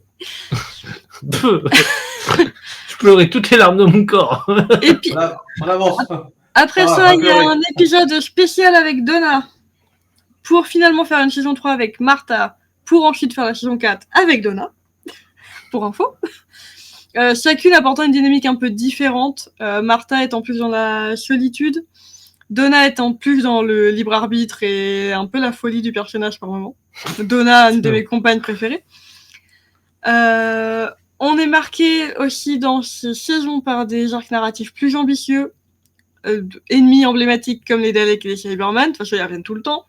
Je pleurais toutes les larmes de mon corps. Et puis, On avance. après ça, il y a un épisode spécial avec Donna pour finalement faire une saison 3 avec Martha, pour ensuite faire la saison 4 avec Donna, pour info. Chacune apportant une dynamique un peu différente. Martha étant plus dans la solitude, Donna étant plus dans le libre arbitre et un peu la folie du personnage par moment. Donna, une de mes compagnes préférées. On est marqué aussi dans ces saisons par des arcs narratifs plus ambitieux, ennemis emblématiques comme les Daleks et les Cybermen, de toute façon ils reviennent tout le temps,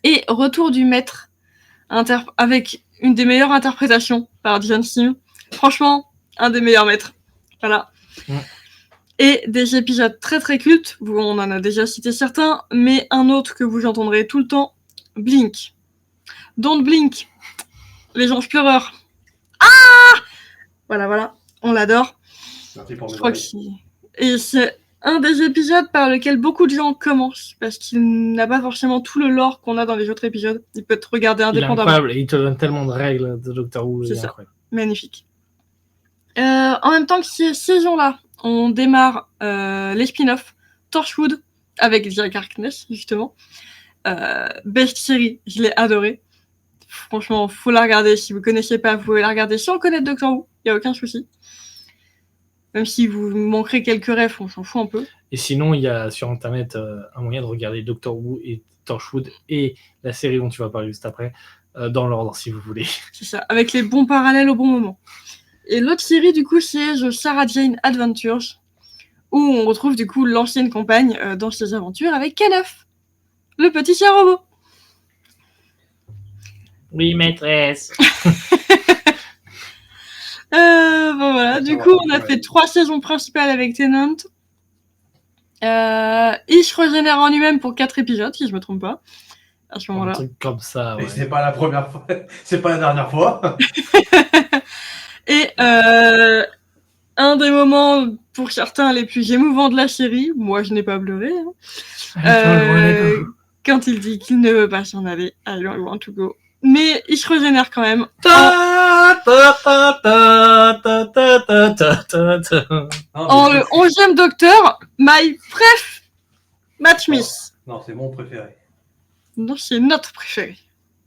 et retour du maître avec une des meilleures interprétations par John Sim. Franchement, un des meilleurs maîtres. Voilà. Ouais. Et des épisodes très très cultes, on en a déjà cité certains, mais un autre que vous entendrez tout le temps, Blink. Don't Blink, les anges pleureurs. Ah, voilà, on l'adore. Merci pour Je crois que et c'est un des épisodes par lequel beaucoup de gens commencent, parce qu'il n'a pas forcément tout le lore qu'on a dans les autres épisodes. Il peut être regardé Il est indépendamment. incroyable et il te donne tellement de règles de Doctor Who. C'est ça. Incroyable. Magnifique. En même temps que ces saisons-là, on démarre les spin-offs Torchwood avec Jack Harkness, justement. Best série, je l'ai adoré. Franchement, faut la regarder. Si vous connaissez pas, vous pouvez la regarder sans connaître Doctor Who. Il n'y a aucun souci. Même si vous manquerez quelques rêves, on s'en fout un peu. Et sinon, il y a sur Internet un moyen de regarder Doctor Who et Torchwood et la série dont tu vas parler juste après, dans l'ordre, si vous voulez. C'est ça, avec les bons parallèles au bon moment. Et l'autre série, du coup, c'est The Sarah Jane Adventures, où on retrouve, du coup, l'ancienne compagne dans ses aventures avec K9, le petit chien robot. Oui, maîtresse. Bon, voilà. Du coup, on a fait 3 saisons principales avec Tennant. Il se régénère en lui-même pour 4 épisodes, si je me trompe pas. À ce Un moment-là. truc comme ça, Et ouais. c'est pas la première fois, c'est pas la dernière fois. Et un des moments, pour certains, les plus émouvants de la série. Moi, je n'ai pas pleuré. Quand il dit qu'il ne veut pas s'en aller. I don't want to go. Mais il se régénère quand même. En le 11e Docteur, my pref, Matt Smith. Non, c'est mon préféré. Non, c'est notre préféré.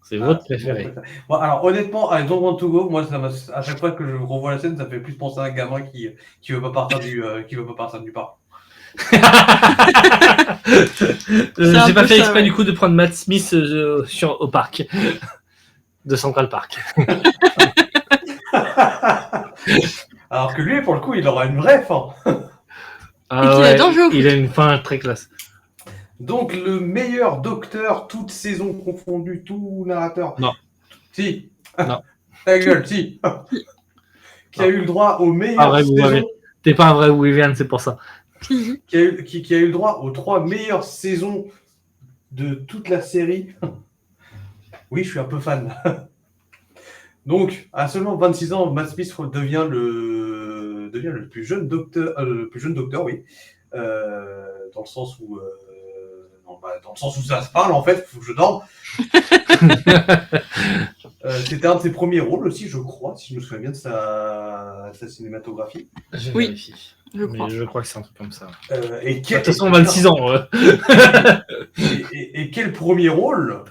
C'est votre préféré. Bon, alors honnêtement, I don't want to go. Moi, à chaque fois que je revois la scène, ça fait plus penser à un gamin qui veut pas partir du parc. J'ai pas fait exprès du coup de prendre Matt Smith au parc de Central Park. Alors que lui, pour le coup, il aura une vraie fin. Il a une fin très classe. Donc, le meilleur docteur, toute saison confondue, tout narrateur. Non. Si. Non. Ta gueule, si. Qui a eu le droit au meilleur saison. T'es pas un vrai William, c'est pour ça. Qui a eu le droit aux 3 meilleures saisons de toute la série. Oui, je suis un peu fan. Donc, à seulement 26 ans, Matt Smith devient le plus jeune docteur, oui. Dans le sens où ça se parle, en fait, il faut que je dorme. C'était un de ses premiers rôles aussi, je crois, si je me souviens bien de sa cinématographie. Oui, je crois que c'est un truc comme ça. De toute façon, 26 ans. Et quel premier rôle!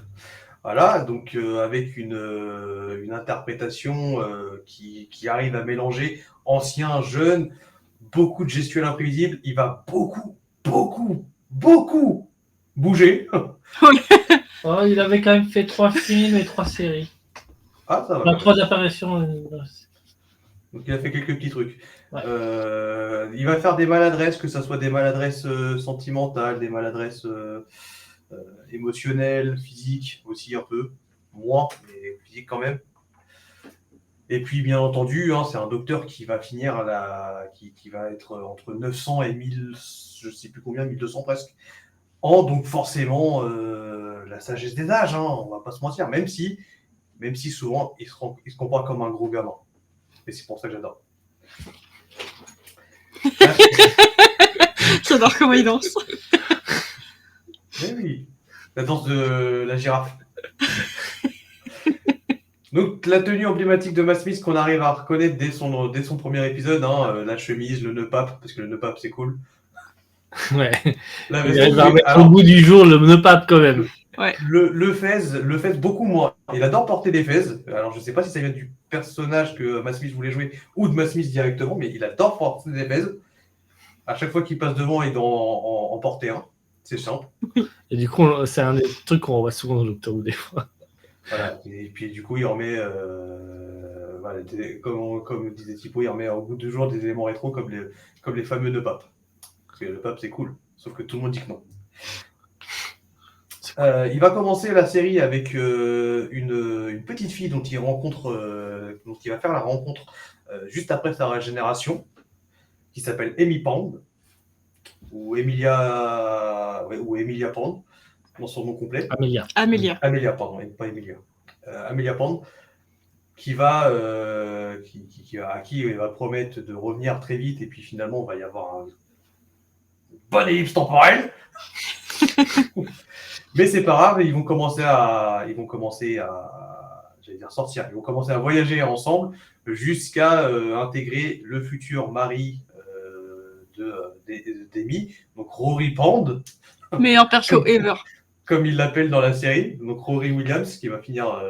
Voilà, donc avec une interprétation qui arrive à mélanger ancien, jeune, beaucoup de gestuels imprévisibles. Il va beaucoup bouger. Il avait quand même fait 3 films et 3 séries. Ah, ça va. 3 apparitions. Donc il a fait quelques petits trucs. Ouais. Il va faire des maladresses, que ce soit des maladresses sentimentales, des maladresses émotionnelles, physiques aussi un peu. Moins, mais physique quand même. Et puis bien entendu, c'est un docteur qui va finir qui va être entre 900 et 1000, je sais plus combien, 1200 presque. Donc forcément, la sagesse des âges, on va pas se mentir, même si souvent il se comporte comme un gros gamin. Et c'est pour ça que j'adore. J'adore comment il danse. Mais oui, la danse de la girafe. Donc la tenue emblématique de Matt Smith qu'on arrive à reconnaître dès son premier épisode, la chemise, le nœud pape, parce que le nœud pape c'est cool. Ouais. Il arrive à mettre au bout du jour le nœud pape quand même. Ouais. Le fez beaucoup moins. Il adore porter des fez. Alors je sais pas si ça vient du personnage que Matt Smith voulait jouer ou de Matt Smith directement, mais il adore porter des fez. À chaque fois qu'il passe devant, il doit en porter un. C'est simple. Et du coup, c'est un des trucs qu'on voit souvent dans Doctor Who des fois. Voilà. Et puis du coup, il remet, comme disait Thibaut, il remet au bout de jour des éléments rétro comme les fameux nœuds papes. Parce que le pape c'est cool, sauf que tout le monde dit que non. Il va commencer la série avec une petite fille dont il va faire la rencontre juste après sa régénération, qui s'appelle Amy Pond, ou Emilia Pond, dans son nom complet. Amelia, pardon, pas Emilia. Amelia Pond, à qui il va promettre de revenir très vite, et puis finalement, il va y avoir une bonne ellipse temporelle. Mais c'est pas grave, ils vont commencer à sortir. Ils vont commencer à voyager ensemble jusqu'à intégrer le futur mari d'Amy, donc Rory Pond. Meilleur perso ever. Comme il l'appelle dans la série, donc Rory Williams, qui va finir.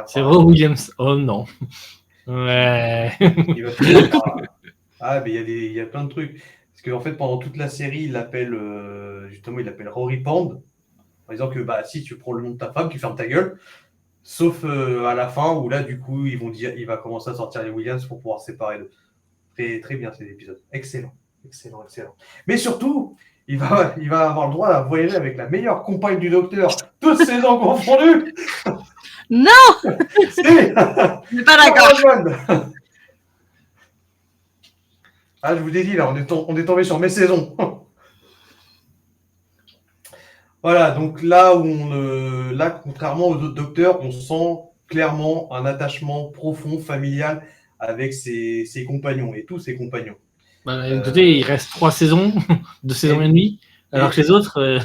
C'est Rory Williams. Oh non. Ouais. Il va finir par... Ah, mais il y a plein de trucs. Parce qu'en fait, pendant toute la série, il l'appelle Rory Pond, en disant que si tu prends le nom de ta femme, tu fermes ta gueule. Sauf à la fin, où là, du coup, il va commencer à sortir les Williams pour pouvoir séparer d'eux. Très, très bien, ces épisodes. Excellent. Mais surtout, il va avoir le droit à voyager avec la meilleure compagne du docteur, toutes saisons confondues. Non. Si. Je suis pas d'accord. Ah, je vous ai dit, là, on est tombé sur mes saisons. Voilà, donc là, contrairement aux autres docteurs, on sent clairement un attachement profond, familial avec ses compagnons et tous ses compagnons. Bah, écoutez, il reste 3 saisons, 2 saisons et demie, alors que les autres.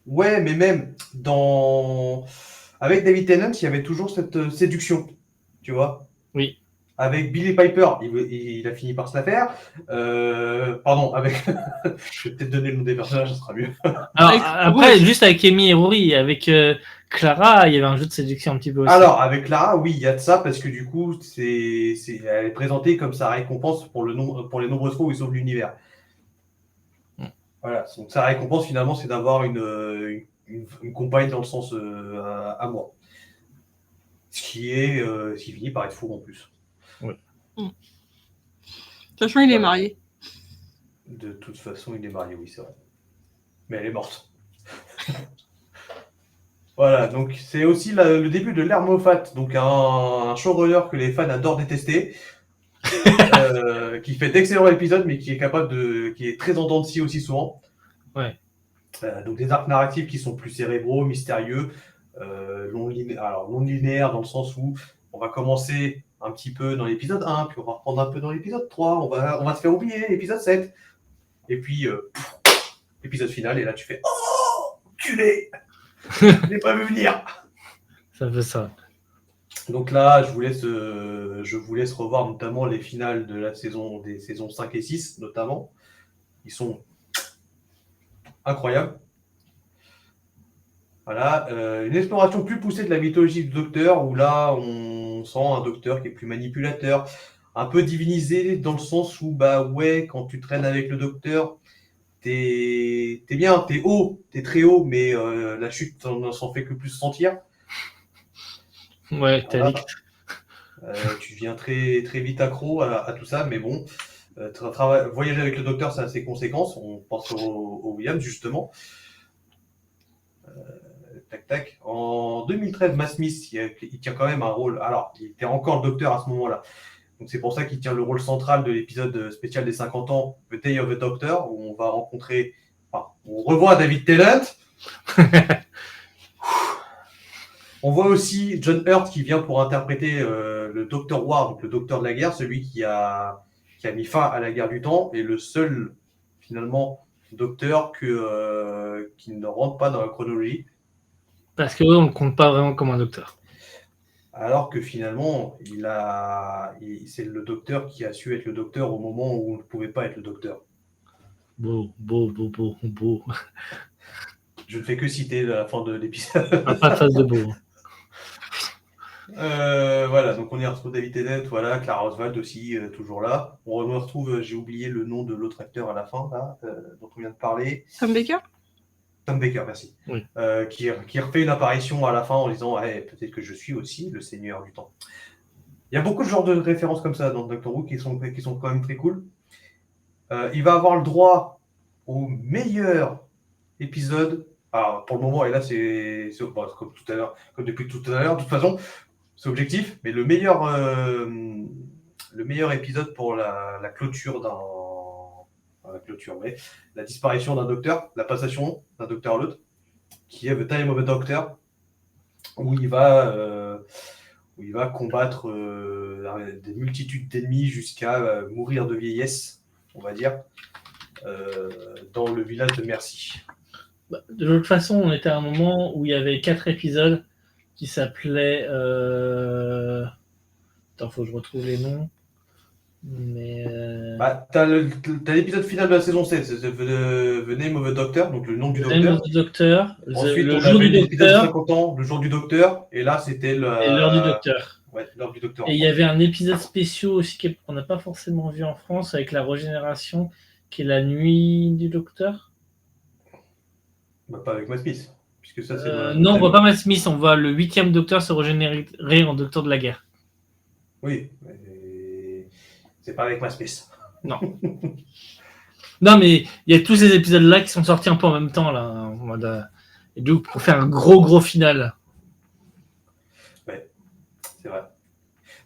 Ouais, mais même avec David Tennant, il y avait toujours cette séduction, tu vois. Oui. Avec Billy Piper, il a fini par se la faire. Pardon, je vais peut-être donner le nom des personnages, ça sera mieux. Alors, après, juste avec Amy et Rory, avec Clara, il y avait un jeu de séduction un petit peu aussi. Alors, avec Clara, oui, il y a de ça, parce que du coup, elle est présentée comme sa récompense pour les nombreuses fois où ils sauvent l'univers. Voilà, donc sa récompense, finalement, c'est d'avoir une compagne dans le sens amour. Ce qui finit par être fou en plus. Oui. De toute façon, il est marié. De toute façon, il est marié, oui, c'est vrai. Mais elle est morte. Voilà, donc c'est aussi le début de l'ère Moffat, donc un showrunner que les fans adorent détester, qui fait d'excellents épisodes, mais qui est très en dents de scie aussi souvent. Ouais. Donc des arcs narratifs qui sont plus cérébraux, mystérieux, non linéaires dans le sens où on va commencer un petit peu dans l'épisode 1, puis on va reprendre un peu dans l'épisode 3, on va se faire oublier l'épisode 7, et puis épisode final, et là tu fais « Oh, culé ! Je n'ai pas vu venir !» Ça fait ça. Donc là, je vous laisse revoir notamment les finales de des saisons 5 et 6, notamment. Ils sont incroyables. Voilà, une exploration plus poussée de la mythologie du Docteur, où là, on sent un Docteur qui est plus manipulateur, un peu divinisé dans le sens où, bah ouais, quand tu traînes avec le Docteur, t'es bien, t'es haut, t'es très haut, mais la chute s'en fait que plus sentir. Ouais, t'es Voilà. addict. Tu deviens très, très vite accro à tout ça, mais bon, voyager avec le Docteur, ça a ses conséquences. On pense au Williams, justement. Tac, tac. En 2013, Matt Smith, il tient quand même un rôle. Alors, il était encore le Docteur à ce moment-là. Donc, c'est pour ça qu'il tient le rôle central de l'épisode spécial des 50 ans, The Day of the Doctor, où on va on revoit David Tennant. On voit aussi John Hurt qui vient pour interpréter le Docteur War, donc le Docteur de la guerre, celui qui a mis fin à la guerre du temps, et le seul, finalement, Docteur qui ne rentre pas dans la chronologie. Parce qu'on ne compte pas vraiment comme un Docteur. Alors que finalement, c'est le Docteur qui a su être le Docteur au moment où on ne pouvait pas être le Docteur. Beau. Je ne fais que citer la fin de l'épisode. Pas de phase de beau. Voilà, donc on y retrouve David Tennant, voilà, Clara Oswald aussi, toujours là. On retrouve, j'ai oublié le nom de l'autre acteur à la fin, là, dont on vient de parler. Tom Baker ? Tom Baker, merci. Oui. Qui refait une apparition à la fin en disant hey, peut-être que je suis aussi le Seigneur du Temps. Il y a beaucoup de genres de références comme ça dans Doctor Who qui sont quand même très cool. Il va avoir le droit au meilleur épisode. Alors, pour le moment, et là, c'est comme tout à l'heure, comme depuis tout à l'heure, de toute façon, c'est objectif, mais le meilleur épisode pour la clôture la disparition d'un Docteur, la passation d'un Docteur à l'autre, qui est The Time of a Doctor, où il va combattre des multitudes d'ennemis jusqu'à mourir de vieillesse, on va dire, dans le village de Mercy. De toute façon, on était à un moment où il y avait 4 épisodes qui s'appelaient... Attends, faut que je retrouve les noms. Mais... T'as l'épisode final de la saison 7, c'est The Name of the Doctor, donc le nom du Docteur. Name of the Doctor. Ensuite, le on jour avait du l'épisode de Docteur. 50 ans, le jour du Docteur, et là, c'était Et l'heure du Docteur. Ouais, l'heure du Docteur. Et il y avait un épisode spécial aussi qu'on n'a pas forcément vu en France avec la régénération, qui est la nuit du Docteur. Bah, pas avec Matt Smith. Puisque ça, c'est non, on voit pas Matt Smith, on voit le 8e Docteur se régénérer en Docteur de la guerre. Oui, mais c'est pas avec Matt Smith. Non. Non, mais il y a tous ces épisodes-là qui sont sortis un peu en même temps, là, en mode, et donc, pour faire un gros final. Ouais, c'est vrai.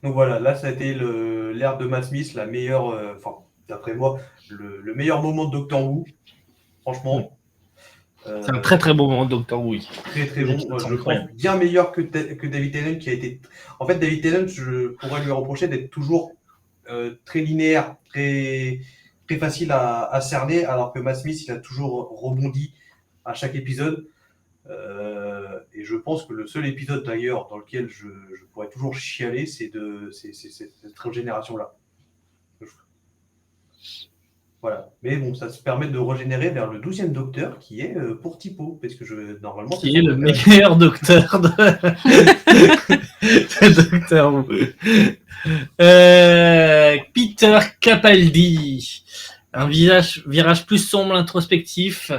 Donc voilà, là, ça a été l'ère de Matt Smith, la meilleure, d'après moi, le meilleur moment de Doctor Who. Franchement, C'est un très très bon moment de Doctor Who. Très très bon. C'est Je pense incroyable. bien meilleur que David Tennant qui a été. En fait, David Tennant, je pourrais lui reprocher d'être toujours très linéaire, très facile à cerner, alors que Matt Smith, il a toujours rebondi à chaque épisode. Et je pense que le seul épisode d'ailleurs dans lequel je pourrais toujours chialer, c'est cette génération-là. Voilà. Mais bon, ça se permet de régénérer vers le 12e docteur qui est pour Tipo, parce que normalement. Qui est le meilleur docteur de Doctor Who. Peter Capaldi. Un virage plus sombre, introspectif.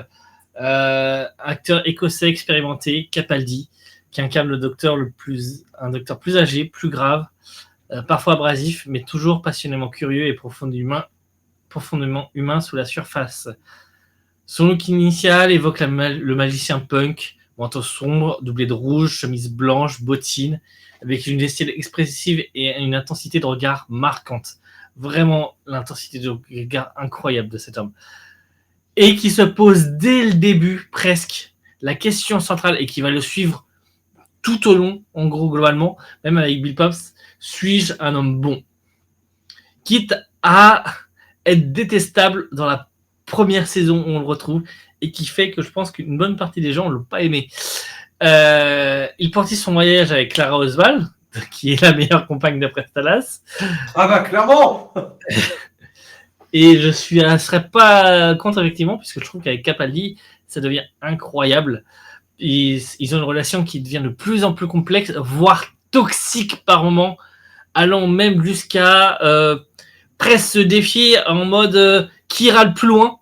Acteur écossais expérimenté, Capaldi, qui incarne un docteur plus âgé, plus grave, parfois abrasif, mais toujours passionnément curieux et profondément humain sous la surface. Son look initial évoque le magicien punk, manteau sombre, doublé de rouge, chemise blanche, bottines, avec une style expressive et une intensité de regard marquante. Vraiment l'intensité de regard incroyable de cet homme. Et qui se pose dès le début, presque, la question centrale et qui va le suivre tout au long, en gros, globalement, même avec Bill Pops, suis-je un homme bon? Quitte à être détestable dans la première saison où on le retrouve et qui fait que je pense qu'une bonne partie des gens ne l'ont pas aimé. Il poursuit son voyage avec Clara Oswald, qui est la meilleure compagne de Prestalas. Ah bah clairement. Et je serais pas contre effectivement, puisque je trouve qu'avec Capaldi, ça devient incroyable. Ils ont une relation qui devient de plus en plus complexe, voire toxique par moments, allant même jusqu'à presque se défier en mode qui ira le plus loin.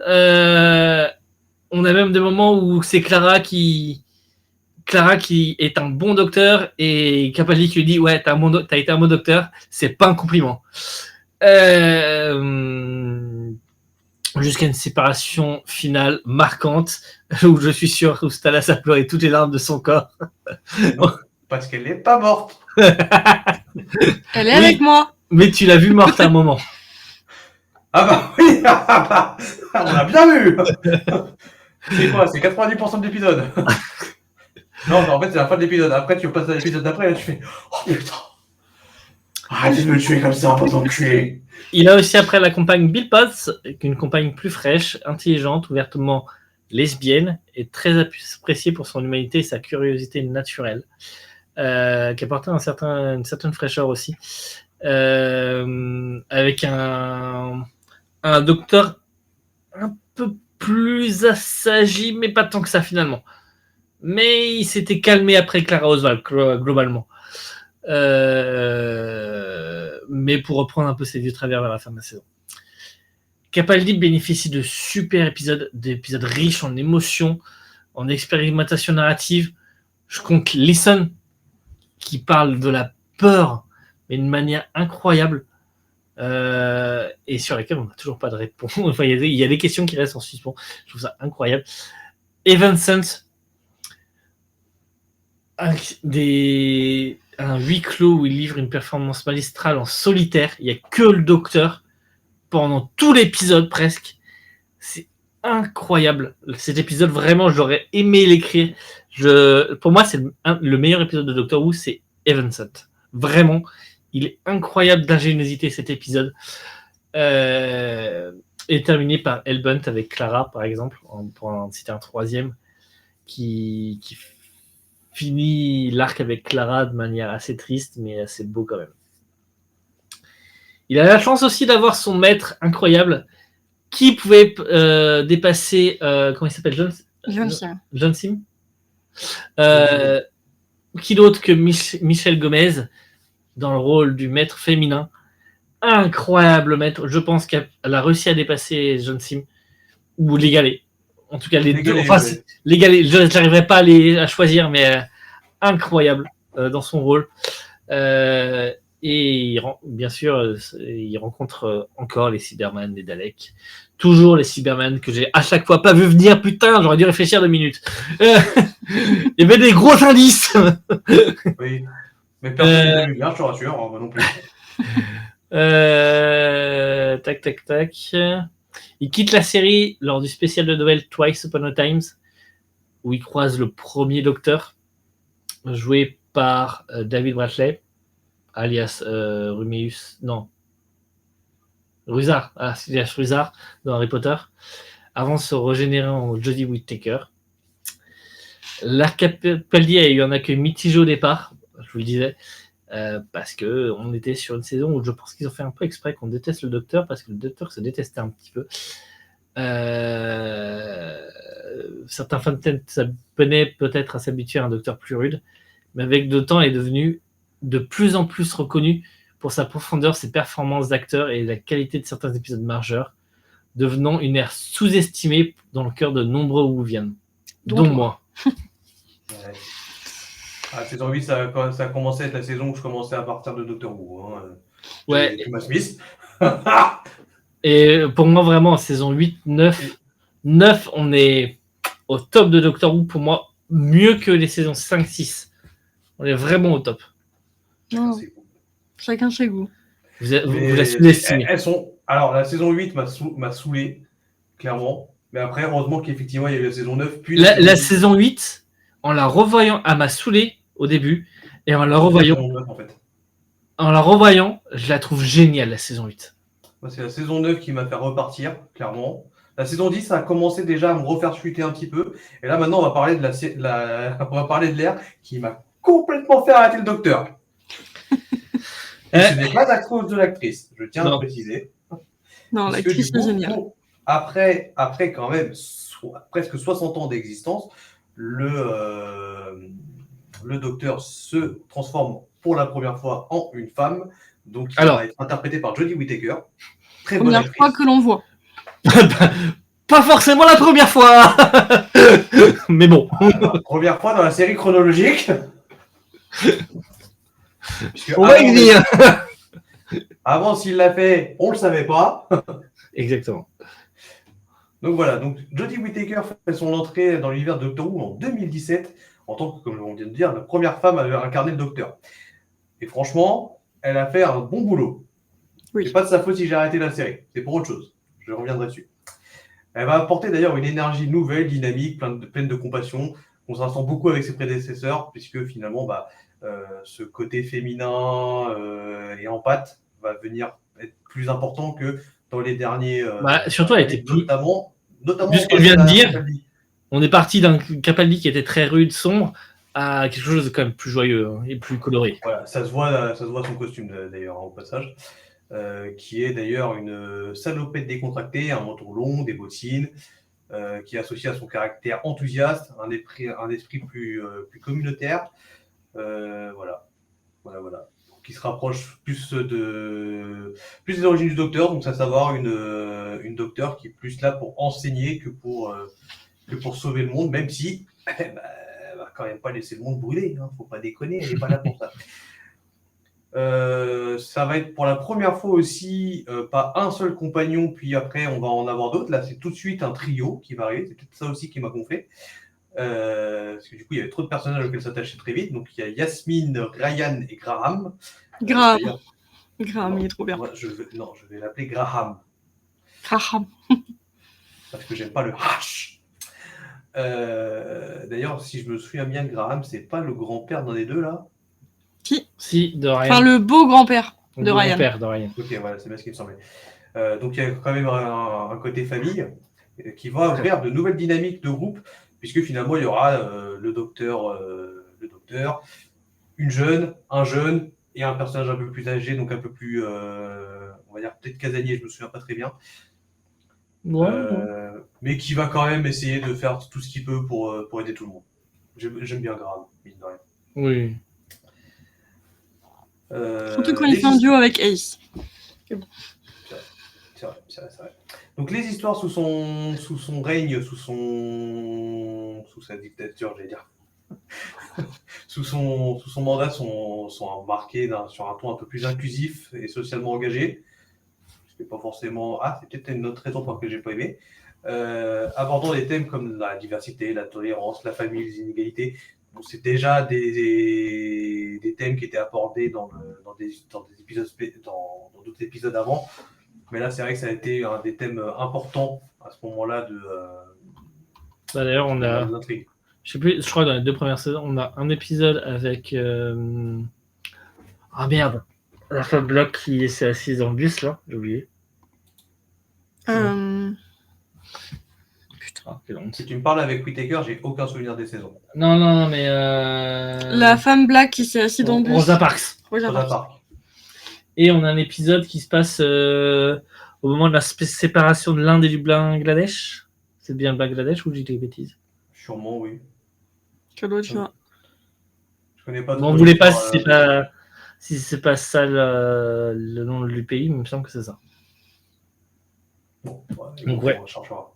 On a même des moments où c'est Clara qui est un bon docteur et Capaldi qui lui dit ouais t'as été un bon docteur, c'est pas un compliment. Jusqu'à une séparation finale marquante où je suis sûr que Stalas a pleuré toutes les larmes de son corps. Non, parce qu'elle n'est pas morte. Elle est avec moi. Mais tu l'as vue morte à un moment. Ah bah oui, on a bien vu. C'est quoi? C'est 90% de l'épisode. Non, en fait c'est la fin de l'épisode. Après tu passes à l'épisode d'après et tu fais oh putain. Arrêtez de me tuer comme ça, pas de tuer. Il a aussi après la compagne Bill Potts, une compagne plus fraîche, intelligente, ouvertement lesbienne et très appréciée pour son humanité et sa curiosité naturelle, qui apportait une certaine fraîcheur aussi, avec un docteur un peu plus assagi, mais pas tant que ça finalement. Mais il s'était calmé après Clara Oswald, globalement. Mais pour reprendre un peu ses vieux travers vers la fin de la saison. Capaldi bénéficie de super d'épisodes riches en émotions, en expérimentation narrative. Je compte Listen, qui parle de la peur, mais d'une manière incroyable, et sur lesquelles on n'a toujours pas de réponse. Enfin, il y a des questions qui restent en suspens. Je trouve ça incroyable. Evanescence, un huis clos où il livre une performance magistrale en solitaire. Il n'y a que le docteur pendant tout l'épisode presque. C'est incroyable. Cet épisode, vraiment, j'aurais aimé l'écrire. Pour moi, c'est le meilleur épisode de Doctor Who, c'est Evanescence. Vraiment, il est incroyable d'ingéniosité cet épisode. Et terminé par Hellbunt avec Clara, par exemple, pour en citer un troisième, qui finit l'arc avec Clara de manière assez triste, mais assez beau quand même. Il a la chance aussi d'avoir son maître incroyable, qui pouvait dépasser... comment il s'appelle? John Sim. Qui d'autre que Michel Gomez, dans le rôle du maître féminin. Incroyable maître. Je pense qu'elle a réussi à dépasser John Sim, ou l'égaler. En tout cas, les deux. Enfin, l'égaler. Je n'arriverai pas à choisir, mais incroyable dans son rôle. Et bien sûr, il rencontre encore les Cybermen, les Daleks. Toujours les Cybermen que j'ai à chaque fois pas vu venir. Putain, j'aurais dû réfléchir 2 minutes. Il y avait des gros indices. Oui, mais personne n'a vu bien, je te rassure, moi non plus. Tac. Il quitte la série lors du spécial de Noël Twice Upon a Time, où il croise le premier docteur, joué par David Bradley, alias Rusard, alias Rusard dans Harry Potter, avant de se régénérer en Jodie Whittaker. L'Arcapeldi a eu un accueil mitigé au départ, je vous le disais, parce qu'on était sur une saison où je pense qu'ils ont fait un peu exprès qu'on déteste le docteur, parce que le docteur se détestait un petit peu. Certains fans peinaient peut-être à s'habituer à un docteur plus rude, mais avec le temps, il est devenu de plus en plus reconnu pour sa profondeur, ses performances d'acteur et la qualité de certains épisodes majeurs, devenant une ère sous-estimée dans le cœur de nombreux Whovians, dont moi. Ouais. La saison 8, ça a commencé à être la saison où je commençais à partir de Doctor Who. Ouais. Thomas Smith. Et pour moi, vraiment, en saison 8, 9, on est au top de Doctor Who. Pour moi, mieux que les saisons 5, 6. On est vraiment au top. Non. Chacun chez vous. Vous la sous-estimez. Elles sont... Alors, la saison 8 m'a saoulé, clairement. Mais après, heureusement qu'effectivement, il y a eu la saison 9. Puis la saison 8, en la revoyant, elle m'a saoulé au début. Et en la revoyant, je la trouve géniale, la saison 8. Moi, c'est la saison 9 qui m'a fait repartir, clairement. La saison 10, ça a commencé déjà à me refaire chuter un petit peu. Et là, maintenant, on va parler de l'ère qui m'a complètement fait arrêter le docteur. Et ce n'est pas à cause de l'actrice, je tiens à préciser. Non, l'actrice est géniale. Après quand même presque 60 ans d'existence, le docteur se transforme pour la première fois en une femme, donc il va être interprété par Jodie Whittaker. Très bonne actrice. Première fois que l'on voit. Pas forcément la première fois. Mais bon. Première fois dans la série chronologique. On va y venir. Avant, s'il l'a fait, on ne le savait pas. Exactement. Donc voilà, donc Jodie Whittaker fait son entrée dans l'univers de Doctor Who en 2017, en tant que, comme on vient de dire, la première femme à incarner le Docteur. Et franchement, elle a fait un bon boulot. Oui. C'est pas de sa faute si j'ai arrêté la série, c'est pour autre chose. Je reviendrai dessus. Elle va apporter d'ailleurs une énergie nouvelle, dynamique, pleine de compassion, contrastant beaucoup avec ses prédécesseurs, puisque finalement, ce côté féminin et empathe va venir être plus important que dans les derniers. Surtout, elle était plus. Notamment. Vu ce que je viens de dire, on est parti d'un Capaldi qui était très rude, sombre, à quelque chose de quand même plus joyeux et plus coloré. Voilà, ça se voit son costume d'ailleurs au passage, qui est d'ailleurs une salopette décontractée, un manteau long, des bottines, qui est associé à son caractère enthousiaste, un esprit plus communautaire. Voilà. Qui se rapproche plus des origines du docteur, donc à savoir une docteur qui est plus là pour enseigner que pour sauver le monde, même si elle va quand même pas laisser le monde brûler, hein, faut pas déconner, elle n'est pas là pour ça. Ça va être pour la première fois aussi pas un seul compagnon, puis après on va en avoir d'autres. Là, c'est tout de suite un trio qui va arriver, c'est peut-être ça aussi qui m'a gonflé. Parce que du coup, il y avait trop de personnages auxquels s'attacher très vite. Donc, il y a Yasmine, Ryan et Graham. Graham, il est trop bien. Moi, je vais l'appeler Graham. Graham. Parce que j'aime pas le H. D'ailleurs, si je me souviens bien, Graham, c'est pas le grand-père d'un des deux, là? Si, de Ryan. Enfin, le beau grand-père de Ryan. Grand-père de Ryan. Ok, voilà, c'est bien ce qui me semblait. Donc, il y a quand même un côté famille qui va ouvrir de nouvelles dynamiques de groupe, puisque finalement, il y aura le docteur, un jeune et un personnage un peu plus âgé, donc un peu plus, on va dire peut-être casanier, je ne me souviens pas très bien. Ouais. Mais qui va quand même essayer de faire tout ce qu'il peut pour aider tout le monde. J'aime bien Graham, mine de rien. Oui. Surtout quand il fait un duo avec Ace. C'est vrai. Donc les histoires sous son règne, sous sa dictature, j'allais dire, sous son mandat sont marquées sur un ton un peu plus inclusif et socialement engagé. C'est pas forcément. C'est peut-être une autre raison pour laquelle j'ai pas aimé. Abordant des thèmes comme la diversité, la tolérance, la famille, les inégalités. Bon, c'est déjà des thèmes qui étaient abordés dans d'autres épisodes avant. Mais là, c'est vrai que ça a été un des thèmes importants à ce moment-là de D'ailleurs, on a, l'intrigue. je sais plus, je crois que dans les 2 premières saisons, on a un épisode avec ah merde, la femme Block qui s'est assise dans le bus là, j'ai oublié. Putain. Ah, quelle honte. Si tu me parles avec Whittaker, j'ai aucun souvenir des saisons. Non, mais La femme black qui s'est assise dans le bus. Rosa Parks. Rosa Rosa Parks. Parks. Et on a un épisode qui se passe au moment de la séparation de l'Inde et du Bangladesh. C'est bien le Bangladesh ou j'ai des bêtises? Sûrement, oui. Quel autre choix? Je connais pas Bon, on trop voulait l'histoire, pas si c'est pas ça le nom du pays, mais il me semble que c'est ça. Bon, Donc, ouais. on cherchera.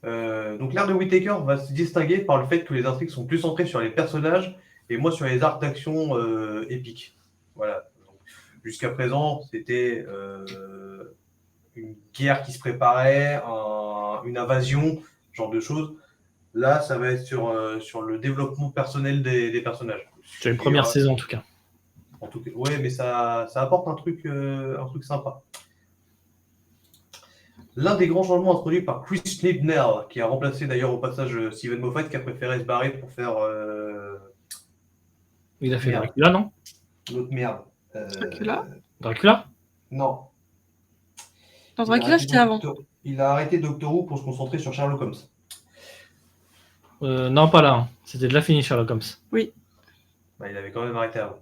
Donc l'ère de Whittaker va se distinguer par le fait que les intrigues sont plus centrées sur les personnages et moins sur les arcs d'action épiques. Voilà. Donc, jusqu'à présent, c'était une guerre qui se préparait, une invasion, ce genre de choses. Là, ça va être sur le développement personnel des personnages. C'est une première saison en tout cas. En tout cas, ouais, mais ça apporte un truc sympa. L'un des grands changements introduits par Chris Chibnall, qui a remplacé d'ailleurs au passage Steven Moffat, qui a préféré se barrer pour faire Il a fait Merde. Dracula, non? l'autre merde. Dracula? Non. Dans Dracula, c'était avant. Il a arrêté Doctor Who pour se concentrer sur Sherlock Holmes. Non, pas là. Hein. C'était déjà fini Sherlock Holmes. Bah, il avait quand même arrêté avant.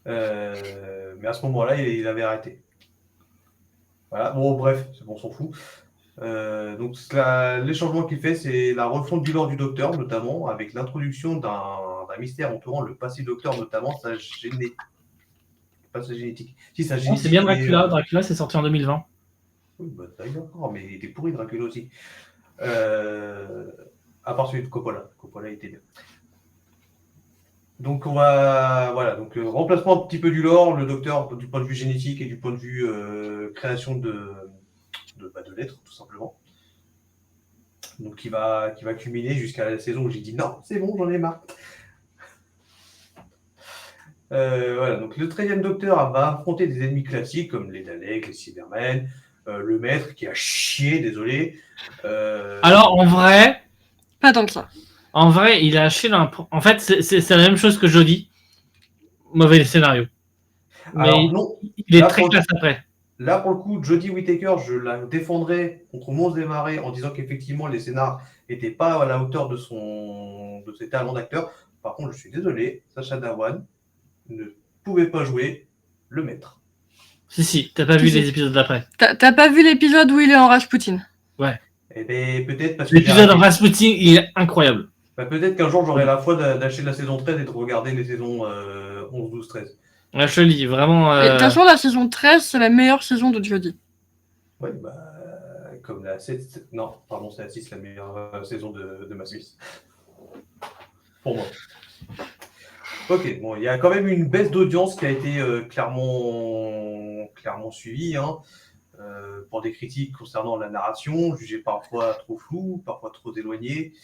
Mais à ce moment-là, il avait arrêté. Voilà, bon, bref, c'est bon, on s'en fout. Donc, les changements qu'il fait, c'est la refonte du lore du Docteur, notamment, avec l'introduction d'un mystère entourant le passé du Docteur, notamment sa génétique. Pas sa génétique. Si, sa Non, génétique. c'est bien Dracula. Dracula, c'est sorti en 2020. Oui, bah, d'accord, mais il était pourri, Dracula aussi. À part celui de Coppola. Coppola était bien. Donc, on va. Voilà, donc remplacement un petit peu du lore, le Docteur, du point de vue génétique et du point de vue création de l'être, tout simplement. Donc, qui va culminer jusqu'à la saison où j'ai dit non, c'est bon, j'en ai marre. Voilà, donc le 13e Docteur va affronter des ennemis classiques comme les Daleks, les Cybermen, le Maître qui a chié, désolé. Alors, en vrai, Pas tant que ça. il a acheté En fait, c'est la même chose que Jodie. Mauvais scénario. Mais Alors, non, il est là, très pour- classe après. Là, pour le coup, Jodie Whittaker, je la défendrai contre Mons des Marais en disant qu'effectivement, les scénars n'étaient pas à la hauteur de ses talents d'acteur. Par contre, je suis désolé, Sacha Dhawan ne pouvait pas jouer le Maître. Si, t'as pas Si, vu si. les épisodes d'après. T'as pas vu l'épisode où il est en Rasputin? Eh bien, peut-être parce que L'épisode en Rasputin, il est incroyable. peut-être qu'un jour, j'aurai la foi d'acheter la saison 13 et de regarder les saisons 11, 12, 13. Ouais, je te le dis, vraiment. Et de toute façon, la saison 13, c'est la meilleure saison de Jodie. Oui, bah, comme la 7. Non, pardon, c'est la 6, la meilleure saison de Matt Smith. Pour moi. Ok, bon, il y a quand même une baisse d'audience qui a été clairement suivie, hein, pour des critiques concernant la narration, jugée parfois trop floue, parfois trop éloignée,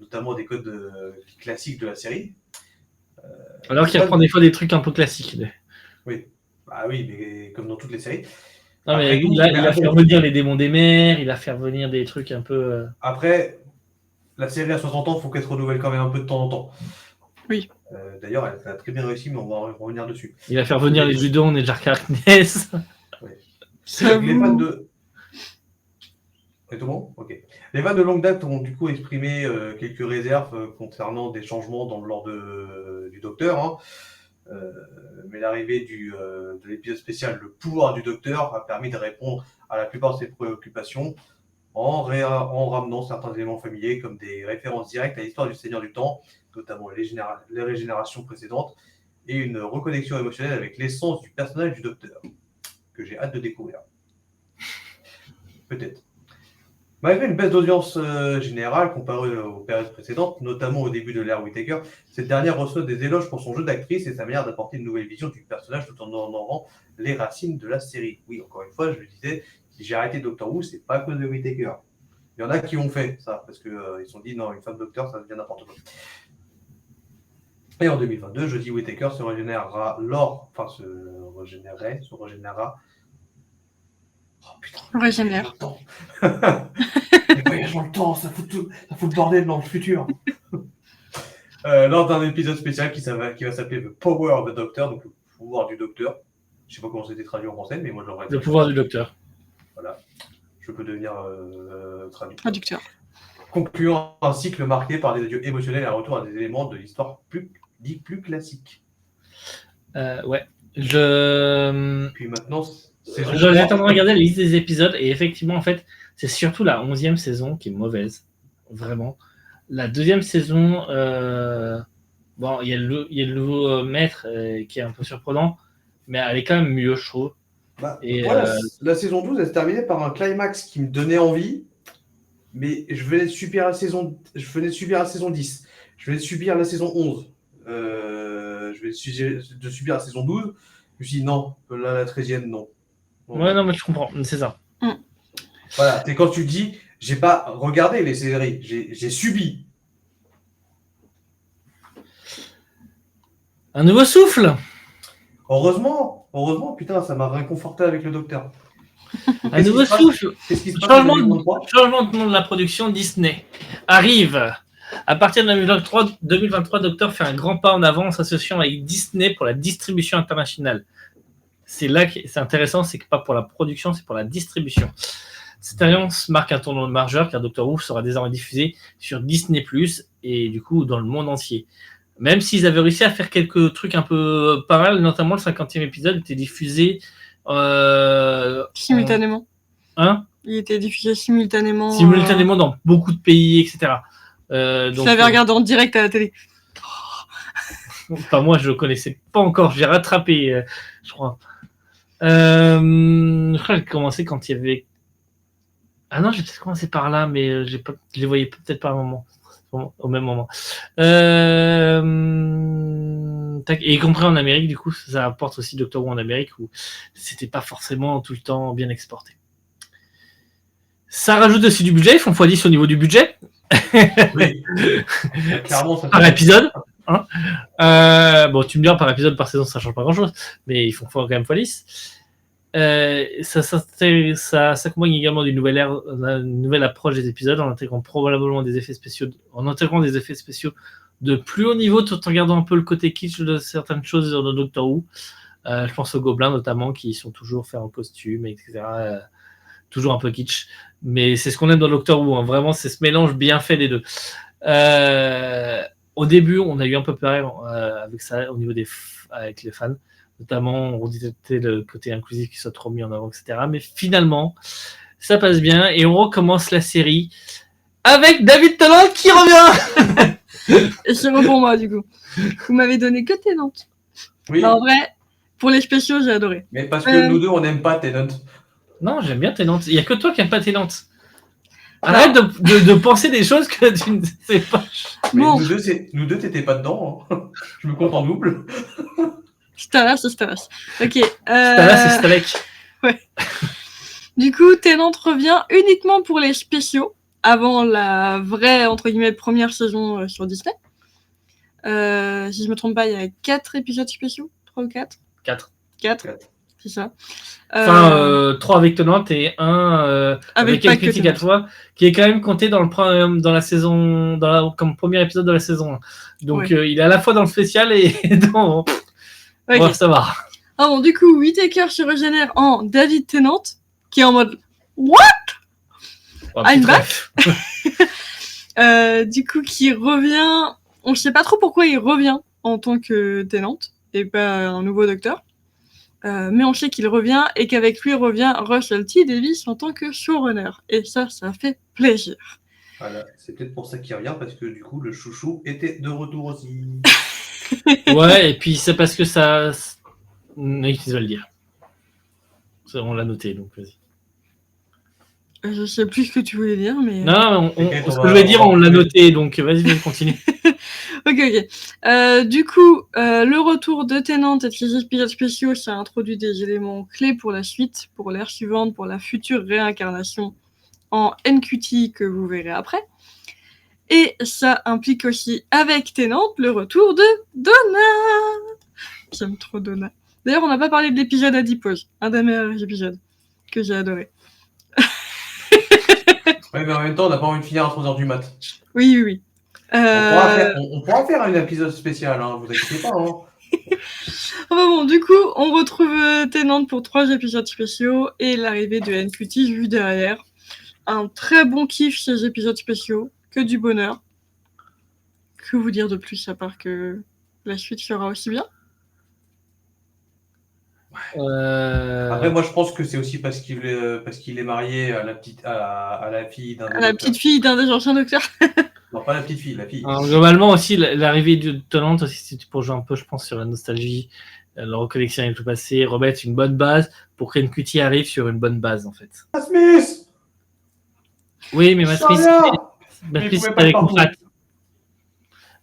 notamment des codes classiques de la série. Alors qu'il reprend des fois des trucs un peu classiques. Bah oui, mais comme dans toutes les séries. Non, mais Après tout, il a fait revenir les démons des mers, il a fait revenir des trucs un peu. Après, la série à 60 ans, il faut qu'elle se renouvelle quand même un peu de temps en temps. Oui. D'ailleurs, elle a très bien réussi, mais on va revenir dessus. Il a fait revenir les Judons et Jar Harkness. Les fans de... C'est tout bon ? Ok. Les fans de longue date ont du coup exprimé quelques réserves concernant des changements dans le lore du Docteur. Hein. Mais l'arrivée de l'épisode spécial Le pouvoir du Docteur a permis de répondre à la plupart de ses préoccupations en ramenant certains éléments familiers comme des références directes à l'histoire du Seigneur du Temps, notamment les régénérations précédentes, et une reconnexion émotionnelle avec l'essence du personnage du Docteur, que j'ai hâte de découvrir. Peut-être. Malgré une baisse d'audience générale comparée aux périodes précédentes, notamment au début de l'ère Whittaker, cette dernière reçoit des éloges pour son jeu d'actrice et sa manière d'apporter une nouvelle vision du personnage tout en honorant les racines de la série. Oui, encore une fois, je le disais, si j'ai arrêté Doctor Who, c'est pas à cause de Whittaker. Il y en a qui ont fait ça, parce qu'ils se sont dit, non, une femme docteur, ça devient n'importe quoi. Et en 2022, Jodie Whittaker se régénérera Oh putain, Régénère. le temps. Les voyages dans le temps, ça fout le bordel dans le futur. Lors d'un épisode spécial qui va s'appeler The Power of the Doctor, donc le pouvoir du docteur. Je sais pas comment c'était traduit en français, mais moi j'aurais Le pouvoir du docteur. Voilà. Je peux devenir Traducteur. concluant un cycle marqué par des adieux émotionnels et un retour à des éléments de l'histoire plus classiques. Ouais. Puis maintenant, saison J'étais en 3. train de regarder la liste des épisodes et effectivement, en fait, c'est surtout la 11e saison qui est mauvaise. Vraiment. La 2e saison, bon, il y a le nouveau maître qui est un peu surprenant, mais elle est quand même mieux, je trouve. Bah, Et, voilà, la saison 12, elle se terminait par un climax qui me donnait envie, mais je venais de subir la saison 10. Je venais de subir la saison 11. Je venais de subir la saison 12. Je me suis dit non, là, la 13e, non. Ouais, non, mais je comprends, c'est ça. Voilà, c'est quand tu dis, j'ai pas regardé les séries, j'ai subi. Un nouveau souffle. Heureusement, putain, ça m'a réconforté avec le docteur. Un nouveau souffle. Qu'est-ce qui se passe en 2023 Changement de nom de la production. Disney arrive. À partir de 2023, Doctor fait un grand pas en avant en s'associant avec Disney pour la distribution internationale. C'est là que c'est intéressant, c'est que pas pour la production, c'est pour la distribution. Cette alliance marque un tournant majeur car Doctor Who sera désormais diffusé sur Disney+, et du coup dans le monde entier. Même s'ils avaient réussi à faire quelques trucs un peu pas mal, notamment le 50e épisode était diffusé Simultanément. Hein Il était diffusé simultanément. Simultanément dans beaucoup de pays, etc. Je l'avais regardé en direct à la télé. Enfin, moi, je le connaissais pas encore. J'ai rattrapé, je crois. Je crois que j'ai commencé quand il y avait. Ah non, j'ai peut-être commencé par là, mais je les voyais peut-être pas au même moment. Et y compris en Amérique, du coup, ça apporte aussi Doctor Who en Amérique où c'était pas forcément tout le temps bien exporté. Ça rajoute aussi du budget, ils font x10 au niveau du budget. Oui. Clairement, ça Par épisode. Hein bon, tu me diras par épisode, par saison, ça change pas grand-chose, mais ils font quand même x10. Ça s'accompagne également d'une nouvelle approche des épisodes en intégrant probablement des effets spéciaux, de plus haut niveau, tout en gardant un peu le côté kitsch de certaines choses dans Doctor Who. Je pense aux gobelins notamment, qui sont toujours faits en costume, etc. Toujours un peu kitsch, mais c'est ce qu'on aime dans Doctor Who. Hein. Vraiment, c'est ce mélange bien fait des deux. Au début, on a eu un peu peur avec ça au niveau avec les fans. Notamment, on disait le côté inclusif qui soit trop mis en avant, etc. Mais finalement, ça passe bien et on recommence la série avec David Tennant qui revient. Et c'est bon pour moi, du coup. Vous m'avez donné que Tennant. Oui, Bah, en vrai, pour les spéciaux, j'ai adoré. mais parce que nous deux, on n'aime pas Tennant. Non, j'aime bien Tennant. Il n'y a que toi qui n'aimes pas Tennant. Arrête de penser des choses que tu ne sais pas. Mais Bon. nous deux, t'étais pas dedans. Hein. Je me compte en double. Stalas. Ok. C'est Stalek. Ouais. Du coup, Tennant revient uniquement pour les spéciaux, avant la vraie, entre guillemets, première saison sur Disney. Si je me trompe pas, il y a 4 épisodes spéciaux, 3 ou 4 4. 4, c'est ça. Enfin, 3 avec Tennant et 1 avec pas une que critique à toi, qui est quand même compté dans la saison, comme premier épisode de la saison 1. Donc, Ouais. il est à la fois dans le spécial et dans... Ok. Bon, ça va. Ah bon, du coup, Whittaker se régénère en David Tennant, qui est en mode What? Oh, I'm petit back. ref. Du coup, qui revient. On ne sait pas trop pourquoi il revient en tant que Tennant et pas un nouveau docteur. Mais on sait qu'il revient et qu'avec lui revient Russell T Davies en tant que showrunner. Et ça fait plaisir. Voilà, c'est peut-être pour ça qu'il revient, parce que du coup, le chouchou était de retour aussi. Ouais, et puis c'est parce que ça... Oui, je vais le dire. Ça, on l'a noté, donc vas-y. Je sais plus ce que tu voulais dire, mais. Non, T'inquiète, ce on que va- je vais dire, on va on l'a trouver. noté, donc vas-y, continue. Ok. Du coup, le retour de Tennant et de ses épisodes spéciaux, ça introduit des éléments clés pour la suite, pour l'ère suivante, pour la future réincarnation en NQT que vous verrez après. Et ça implique aussi, avec Tennant, le retour de Donna. J'aime trop Donna. D'ailleurs, on n'a pas parlé de l'épisode Adipose, un des meilleurs épisodes que j'ai adoré. Ouais, mais en même temps, on n'a pas envie de finir à 3h du mat. Oui, oui, oui. On pourra faire un épisode spécial, hein, vous inquiétez pas. Hein. Enfin bon, du coup, on retrouve Tennant pour 3 épisodes spéciaux et l'arrivée de NQT juste derrière. Un très bon kiff chez les épisodes spéciaux, que du bonheur. Que vous dire de plus à part que la suite sera aussi bien? Après, moi, je pense que c'est aussi parce qu'il est marié à la fille d'un des À la docteurs. petite fille d'un des anciens docteurs. Non, pas la petite fille, la fille. Alors, globalement aussi, l'arrivée de Tennant aussi, c'était pour jouer un peu, je pense, sur la nostalgie, le reconnexion avec le passé, remettre une bonne base pour que NQT arrive sur une bonne base, en fait. Smith. Oui, mais Matt Smith, Mais il pouvait pas avec être partout. Pratt.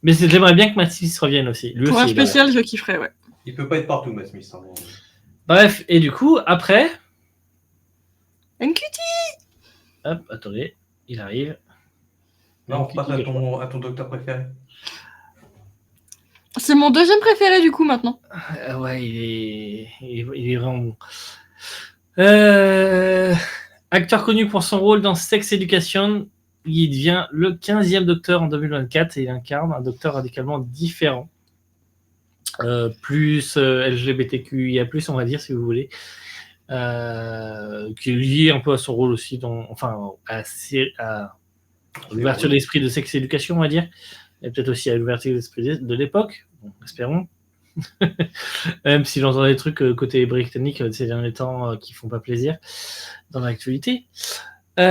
Mais j'aimerais bien que Matt Smith revienne aussi. Lui Pour aussi, un spécial, je kifferais, ouais. Il peut pas être partout, Matt Smith. Hein. Bref, et du coup, après, NQT. hop, attendez, il arrive. Là, on NQT, passe à ton docteur préféré. C'est mon deuxième préféré, du coup, maintenant. Ouais, il est vraiment bon. Acteur connu pour son rôle dans Sex Education, il devient le 15e docteur en 2024 et il incarne un docteur radicalement différent. Plus LGBTQIA+, on va dire, si vous voulez. Qui est lié un peu à son rôle aussi, à l'ouverture d'esprit de Sex Education, on va dire. Et peut-être aussi à l'ouverture d'esprit de l'époque, bon, espérons. Même si j'entends des trucs côté britannique ces derniers temps qui font pas plaisir dans l'actualité. Son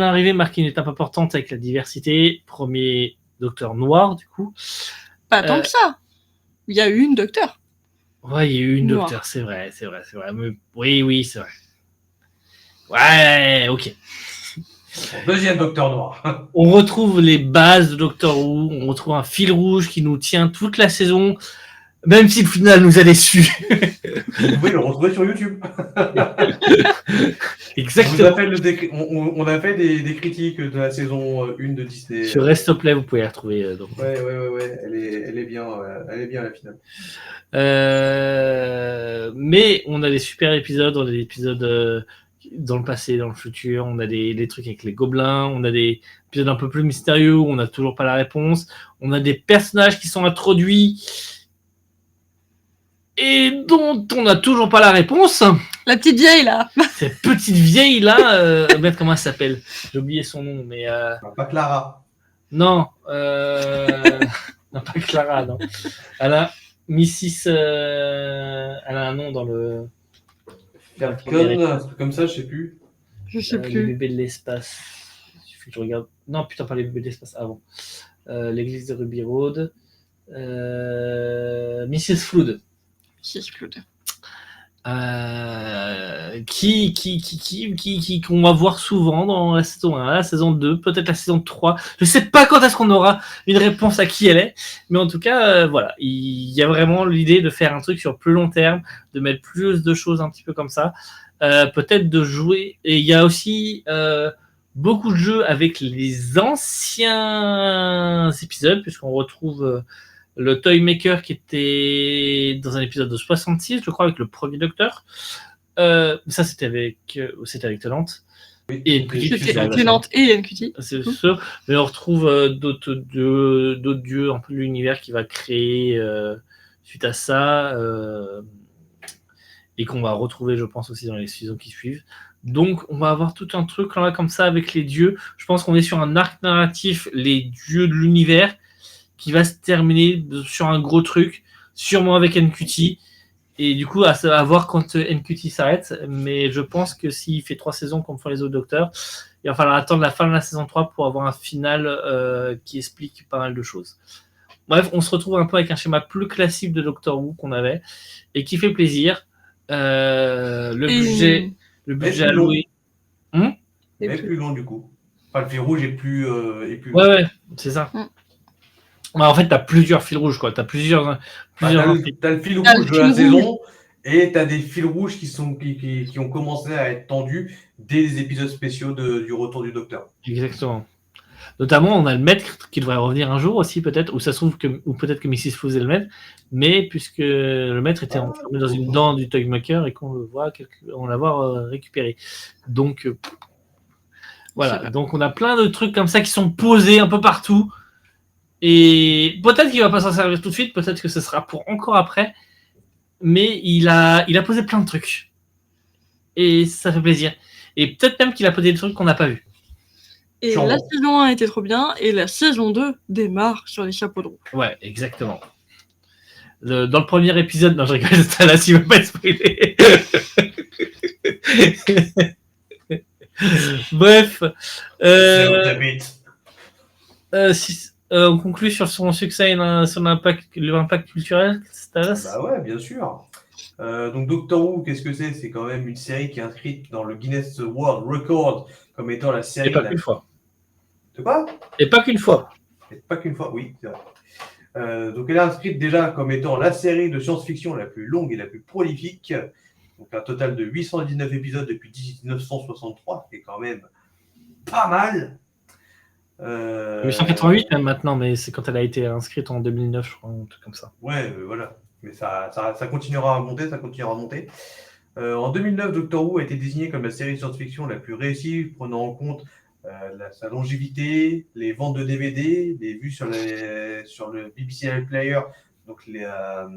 arrivée marque une étape importante avec la diversité. Premier docteur noir, du coup. Pas tant que ça. Il y a eu une docteur. Ouais, il y a eu une Noir. docteur, c'est vrai. Mais, oui, c'est vrai. Ouais, ok. Deuxième docteur noir. On retrouve les bases de Doctor Who, on retrouve un fil rouge qui nous tient toute la saison, même si le final nous a déçus. Vous pouvez le retrouver sur YouTube. Exactement. On a fait des critiques de la saison 1 de Disney. Sur Restoplay, vous pouvez la retrouver. Donc. Ouais. Elle est bien la finale. Mais on a des super épisodes, on a des épisodes dans le passé, dans le futur, on a des trucs avec les gobelins, on a des épisodes un peu plus mystérieux où on n'a toujours pas la réponse, on a des personnages qui sont introduits et dont on n'a toujours pas la réponse. La petite vieille, là. Cette petite vieille là, comment elle s'appelle? J'ai oublié son nom, mais Pas Clara. non, non, pas Clara, non. Elle a Mrs. Elle a un nom dans le. Falcon, un truc comme ça, je sais plus. Je sais Les plus. bébés de l'espace. Il suffit que je regarde. Non, putain, pas les bébés de l'espace avant. L'église de Ruby Road. Mrs. Flood. Si, je peux. Qu'on va voir souvent dans la saison 1, la saison 2, peut-être la saison 3. Je sais pas quand est-ce qu'on aura une réponse à qui elle est, mais en tout cas, voilà, il y a vraiment l'idée de faire un truc sur plus long terme, de mettre plus de choses un petit peu comme ça, peut-être de jouer. Et il y a aussi beaucoup de jeux avec les anciens épisodes, puisqu'on retrouve le Toymaker qui était dans un épisode de 66, je crois, avec le premier Docteur. Ça, c'était avec Tennant. Oui, Et NQT. C'était Tennant et NQT. C'est sûr. Mais on retrouve d'autres dieux, un peu de l'univers qui va créer suite à ça. Et qu'on va retrouver, je pense, aussi dans les saisons qui suivent. Donc, on va avoir tout un truc là, comme ça avec les dieux. Je pense qu'on est sur un arc narratif, les dieux de l'univers, qui va se terminer sur un gros truc, sûrement avec NQT. Et du coup, à voir quand NQT s'arrête. Mais je pense que s'il fait 3 saisons comme font les autres docteurs, il va falloir attendre la fin de la saison 3 pour avoir un final qui explique pas mal de choses. Bref, on se retrouve un peu avec un schéma plus classique de Doctor Who qu'on avait et qui fait plaisir. Le budget alloué. Mais plus long du coup. Enfin, le fil rouge est plus. Ouais, c'est ça. Ouais, en fait, t'as plusieurs fils rouges, quoi. T'as plusieurs t'as le fil rouge de la saison et t'as des fils rouges qui ont commencé à être tendus dès les épisodes spéciaux du retour du Docteur. Exactement. Notamment, on a le maître qui devrait revenir un jour aussi, peut-être, ou ça se trouve ou peut-être que Mrs. Fouz est le maître, mais puisque le maître était enfermé dans une dent du Toymaker et qu'on le voit, on l'a voir récupéré. Donc, Voilà, donc on a plein de trucs comme ça qui sont posés un peu partout. Et peut-être qu'il va pas s'en servir tout de suite, peut-être que ce sera pour encore après. Mais il a posé plein de trucs. Et ça fait plaisir. Et peut-être même qu'il a posé des trucs qu'on n'a pas vus. Et Sûrement. la saison 1 était trop bien, et la saison 2 démarre sur les chapeaux de roue. Ouais, exactement. Dans le premier épisode, non, je rigole, Stalas, il ne veut pas spoiler. Bref. On conclut sur son succès et sur l'impact culturel, Stalas. Bah ouais, bien sûr. Donc Doctor Who, qu'est-ce que c'est? C'est quand même une série qui est inscrite dans le Guinness World Record comme étant la série... Et pas qu'une fois. De quoi? Et pas qu'une fois. Et pas qu'une fois, oui, c'est vrai. Donc elle est inscrite déjà comme étant la série de science-fiction la plus longue et la plus prolifique. Donc un total de 819 épisodes depuis 1963, c'est quand même pas mal. 888 même maintenant, mais c'est quand elle a été inscrite en 2009, je crois, un truc comme ça. Ouais, voilà. Mais ça continuera à monter, En 2009, Doctor Who a été désigné comme la série de science-fiction la plus réussie, prenant en compte sa longévité, les ventes de DVD, les vues sur le BBC iPlayer, donc la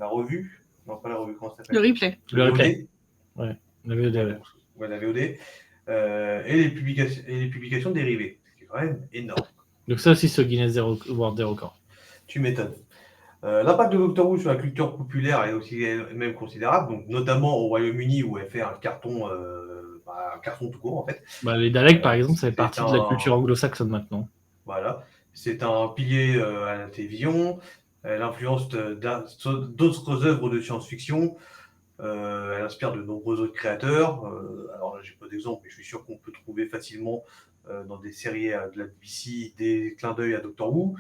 revue, non pas la revue, comment ça s'appelle? Le replay. Le VOD. replay. Ouais, la VOD. Ouais, la VOD. Et les publications dérivées, ce qui est quand même énorme. Donc ça aussi, c'est au Guinness World Record. Tu m'étonnes. L'impact de Doctor Who sur la culture populaire est aussi même considérable, donc notamment au Royaume-Uni où elle fait un carton tout court en fait. Bah, les Daleks, par exemple, ça fait c'est partie de la culture anglo-saxonne maintenant. Voilà, c'est un pilier à la télévision. Elle influence d'autres œuvres de science-fiction. Elle inspire de nombreux autres créateurs. Alors là, j'ai pas d'exemple, mais je suis sûr qu'on peut trouver facilement dans des séries de la BBC des clins d'œil à Doctor Who.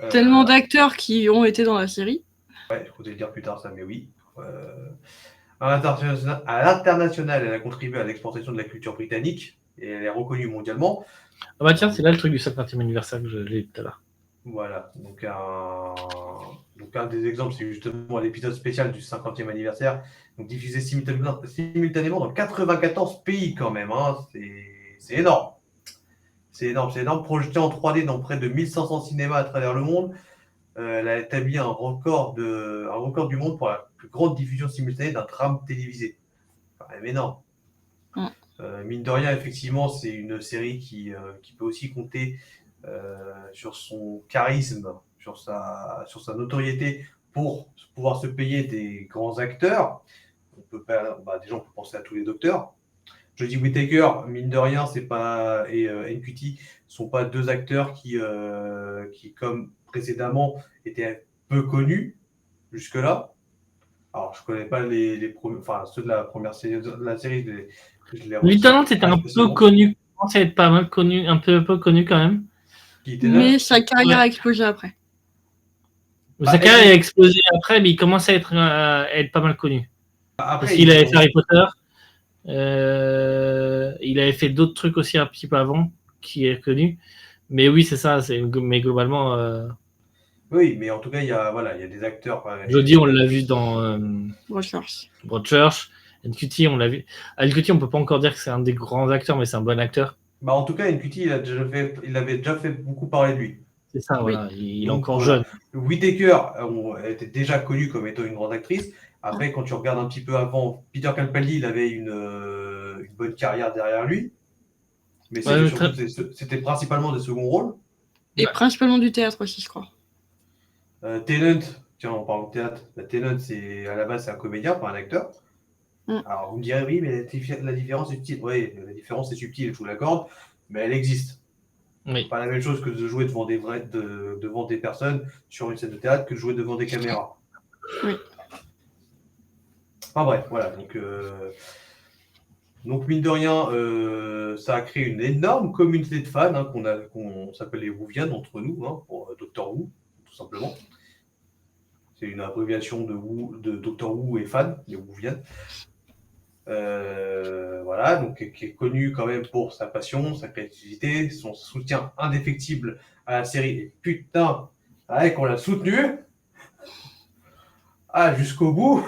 Tellement d'acteurs qui ont été dans la série. Ouais, je comptais le dire plus tard, ça, mais oui. À l'international, elle a contribué à l'exportation de la culture britannique et elle est reconnue mondialement. Ah bah tiens, c'est là le truc du 50e anniversaire que je l'ai dit tout à l'heure. Voilà, donc un des exemples, c'est justement l'épisode spécial du 50e anniversaire, donc diffusé simultanément dans 94 pays quand même, hein. C'est énorme. C'est énorme. Projeté en 3D dans près de 1500 cinémas à travers le monde, elle a établi un record du monde pour la plus grande diffusion simultanée d'un drame télévisé. C'est quand même énorme. Mine de rien, effectivement, c'est une série qui peut aussi compter sur son charisme, sur sa notoriété pour pouvoir se payer des grands acteurs. Déjà, on peut penser à tous les docteurs. Jodie Whittaker, mine de rien, et NQT sont pas deux acteurs qui, comme précédemment, étaient peu connus jusque-là. Alors, je connais pas ceux de la première série de la série. Lieutenant était un peu connu, commençait à être pas mal connu, un peu connu quand même. Mais sa carrière a explosé après. Sa carrière a explosé après, mais il commence à être pas mal connu. Parce qu'il avait fait Harry Potter. Il avait fait d'autres trucs aussi un petit peu avant, qui est connu. Mais oui, c'est ça. Mais globalement. Oui, mais en tout cas, il y a des acteurs. Jodie, on l'a vu dans Broadchurch. NQT, on l'a vu. NQT, on peut pas encore dire que c'est un des grands acteurs, mais c'est un bon acteur. En tout cas, NQT, il avait déjà fait beaucoup parler de lui. C'est ça, voilà. Il est encore jeune. Whittaker était déjà connue comme étant une grande actrice. Après, quand tu regardes un petit peu avant, Peter Capaldi, il avait une bonne carrière derrière lui. Mais c'était principalement des seconds rôles. Et principalement du théâtre aussi, je crois. Tennant, tiens, on parle de théâtre. Tennant, à la base, c'est un comédien, pas un acteur. Alors, vous me direz, oui, mais la différence est subtile. Oui, la différence est subtile, je vous l'accorde, mais elle existe. Oui. C'est pas la même chose que de jouer devant des personnes sur une scène de théâtre que de jouer devant des caméras. Oui. Enfin bref, voilà. Donc mine de rien, ça a créé une énorme communauté de fans qu'on s'appelle les Whovians entre nous, pour Doctor Who, tout simplement. C'est une abréviation de Doctor Who et fan, les Whovians. Voilà, donc qui est connu quand même pour sa passion, sa créativité, son soutien indéfectible à la série. Et putain, qu'on l'a soutenu jusqu'au bout.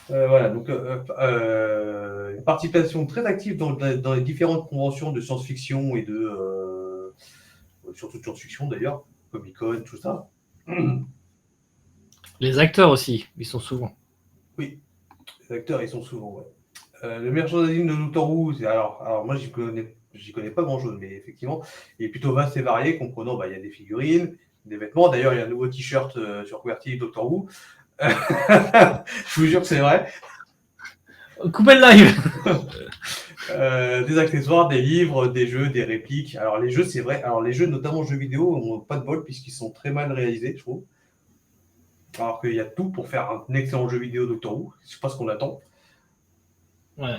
Voilà, donc une participation très active dans les différentes conventions de science-fiction et surtout de science-fiction d'ailleurs, Comic-Con, tout ça. Les acteurs aussi, ils sont souvent. Oui, les acteurs, ils sont souvent, ouais. Le merchandising de Doctor Who, alors moi, j'y connais pas grand-chose, mais effectivement, il est plutôt vaste et varié, comprenant, il y a des figurines, des vêtements. D'ailleurs, il y a un nouveau t-shirt sur QWERTY Doctor Who. Je vous jure que c'est vrai. Coupez le live. Des accessoires, des livres, des jeux, des répliques. Alors les jeux, c'est vrai. Alors les jeux, notamment jeux vidéo, n'ont pas de bol puisqu'ils sont très mal réalisés, je trouve. Alors qu'il y a tout pour faire un excellent jeu vidéo Doctor Who. C'est pas ce qu'on attend. Ouais.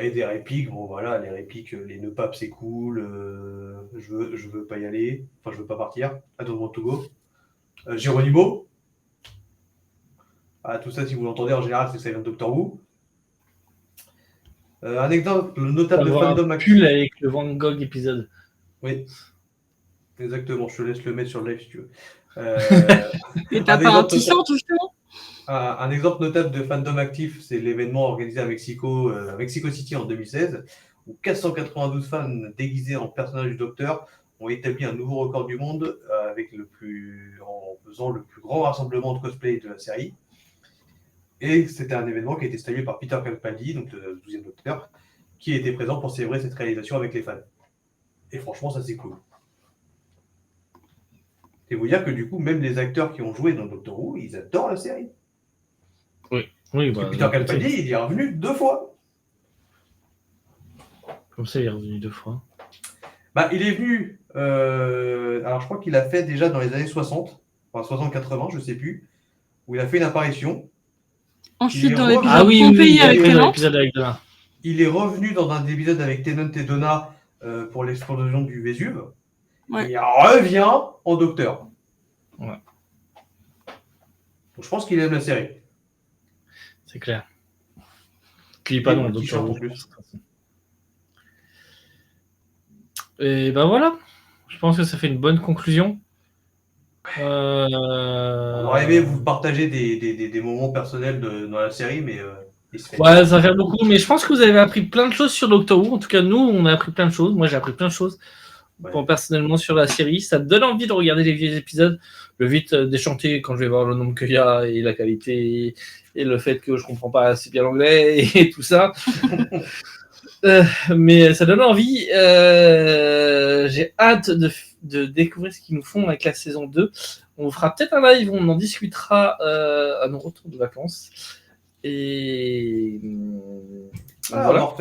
Et des répliques, bon voilà, les répliques, les nœuds papes c'est cool, je veux pas y aller, enfin je veux pas partir, I don't want to go. Geronimo, tout ça si vous l'entendez en général c'est que ça vient de Doctor Who. Un exemple notable de fandom actif. Pull avec le Van Gogh épisode. Oui, exactement, je te laisse le mettre sur le live si tu veux. Et t'as pas un t-shirt justement? Un exemple notable de fandom actif, c'est l'événement organisé à Mexico City en 2016, où 492 fans déguisés en personnage du Docteur ont établi un nouveau record du monde en faisant le plus grand rassemblement de cosplay de la série. Et c'était un événement qui a été salué par Peter Capaldi, donc le 12e Docteur, qui était présent pour célébrer cette réalisation avec les fans. Et franchement, ça c'est cool. Et vous dire que du coup, même les acteurs qui ont joué dans Doctor Who, ils adorent la série. Oui, Peter Capaldi, il est revenu 2 fois. Comme ça, il est revenu 2 fois. Il est venu. Alors, je crois qu'il a fait déjà dans les années 60, enfin 60-80, je sais plus, où il a fait une apparition. Ensuite, dans l'épisode Pompéi avec Tennant. Il est revenu dans un épisode avec Tennant et Donna pour l'explosion du Vésuve. Ouais. Et il revient en Docteur. Ouais. Donc, je pense qu'il aime la série. C'est clair. Puis pas non, Docteur en plus. Et ben voilà. Je pense que ça fait une bonne conclusion. On aurait aimé vous partager des moments personnels dans la série, mais ouais, ça fait beaucoup. Mais je pense que vous avez appris plein de choses sur Doctor Who. En tout cas, nous, on a appris plein de choses. Moi, j'ai appris plein de choses. Ouais. Personnellement sur la série, ça te donne envie de regarder les vieux épisodes, le vite déchanté quand je vais voir le nombre qu'il y a et la qualité et le fait que je comprends pas assez bien l'anglais et tout ça. Mais ça donne envie. J'ai hâte de découvrir ce qu'ils nous font avec la saison 2. On fera peut-être un live où on en discutera à nos retours de vacances. Et voilà.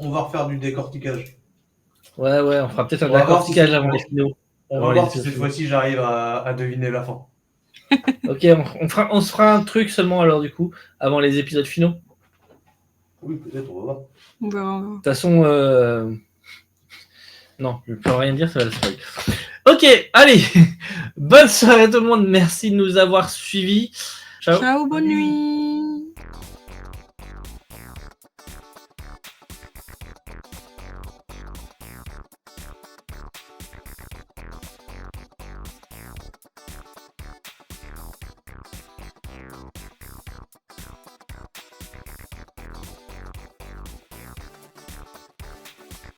On va refaire du décortiquage. Ouais, on fera peut-être un décortiquage avant les finaux. On va voir si cette fois-ci j'arrive à deviner la fin. Ok, on se fera un truc seulement alors du coup, avant les épisodes finaux. Oui, peut-être, on va voir. De toute façon, non, je ne peux rien dire, ça va le spoil. Ok, allez, bonne soirée à tout le monde, merci de nous avoir suivis. Ciao. Ciao, bonne nuit.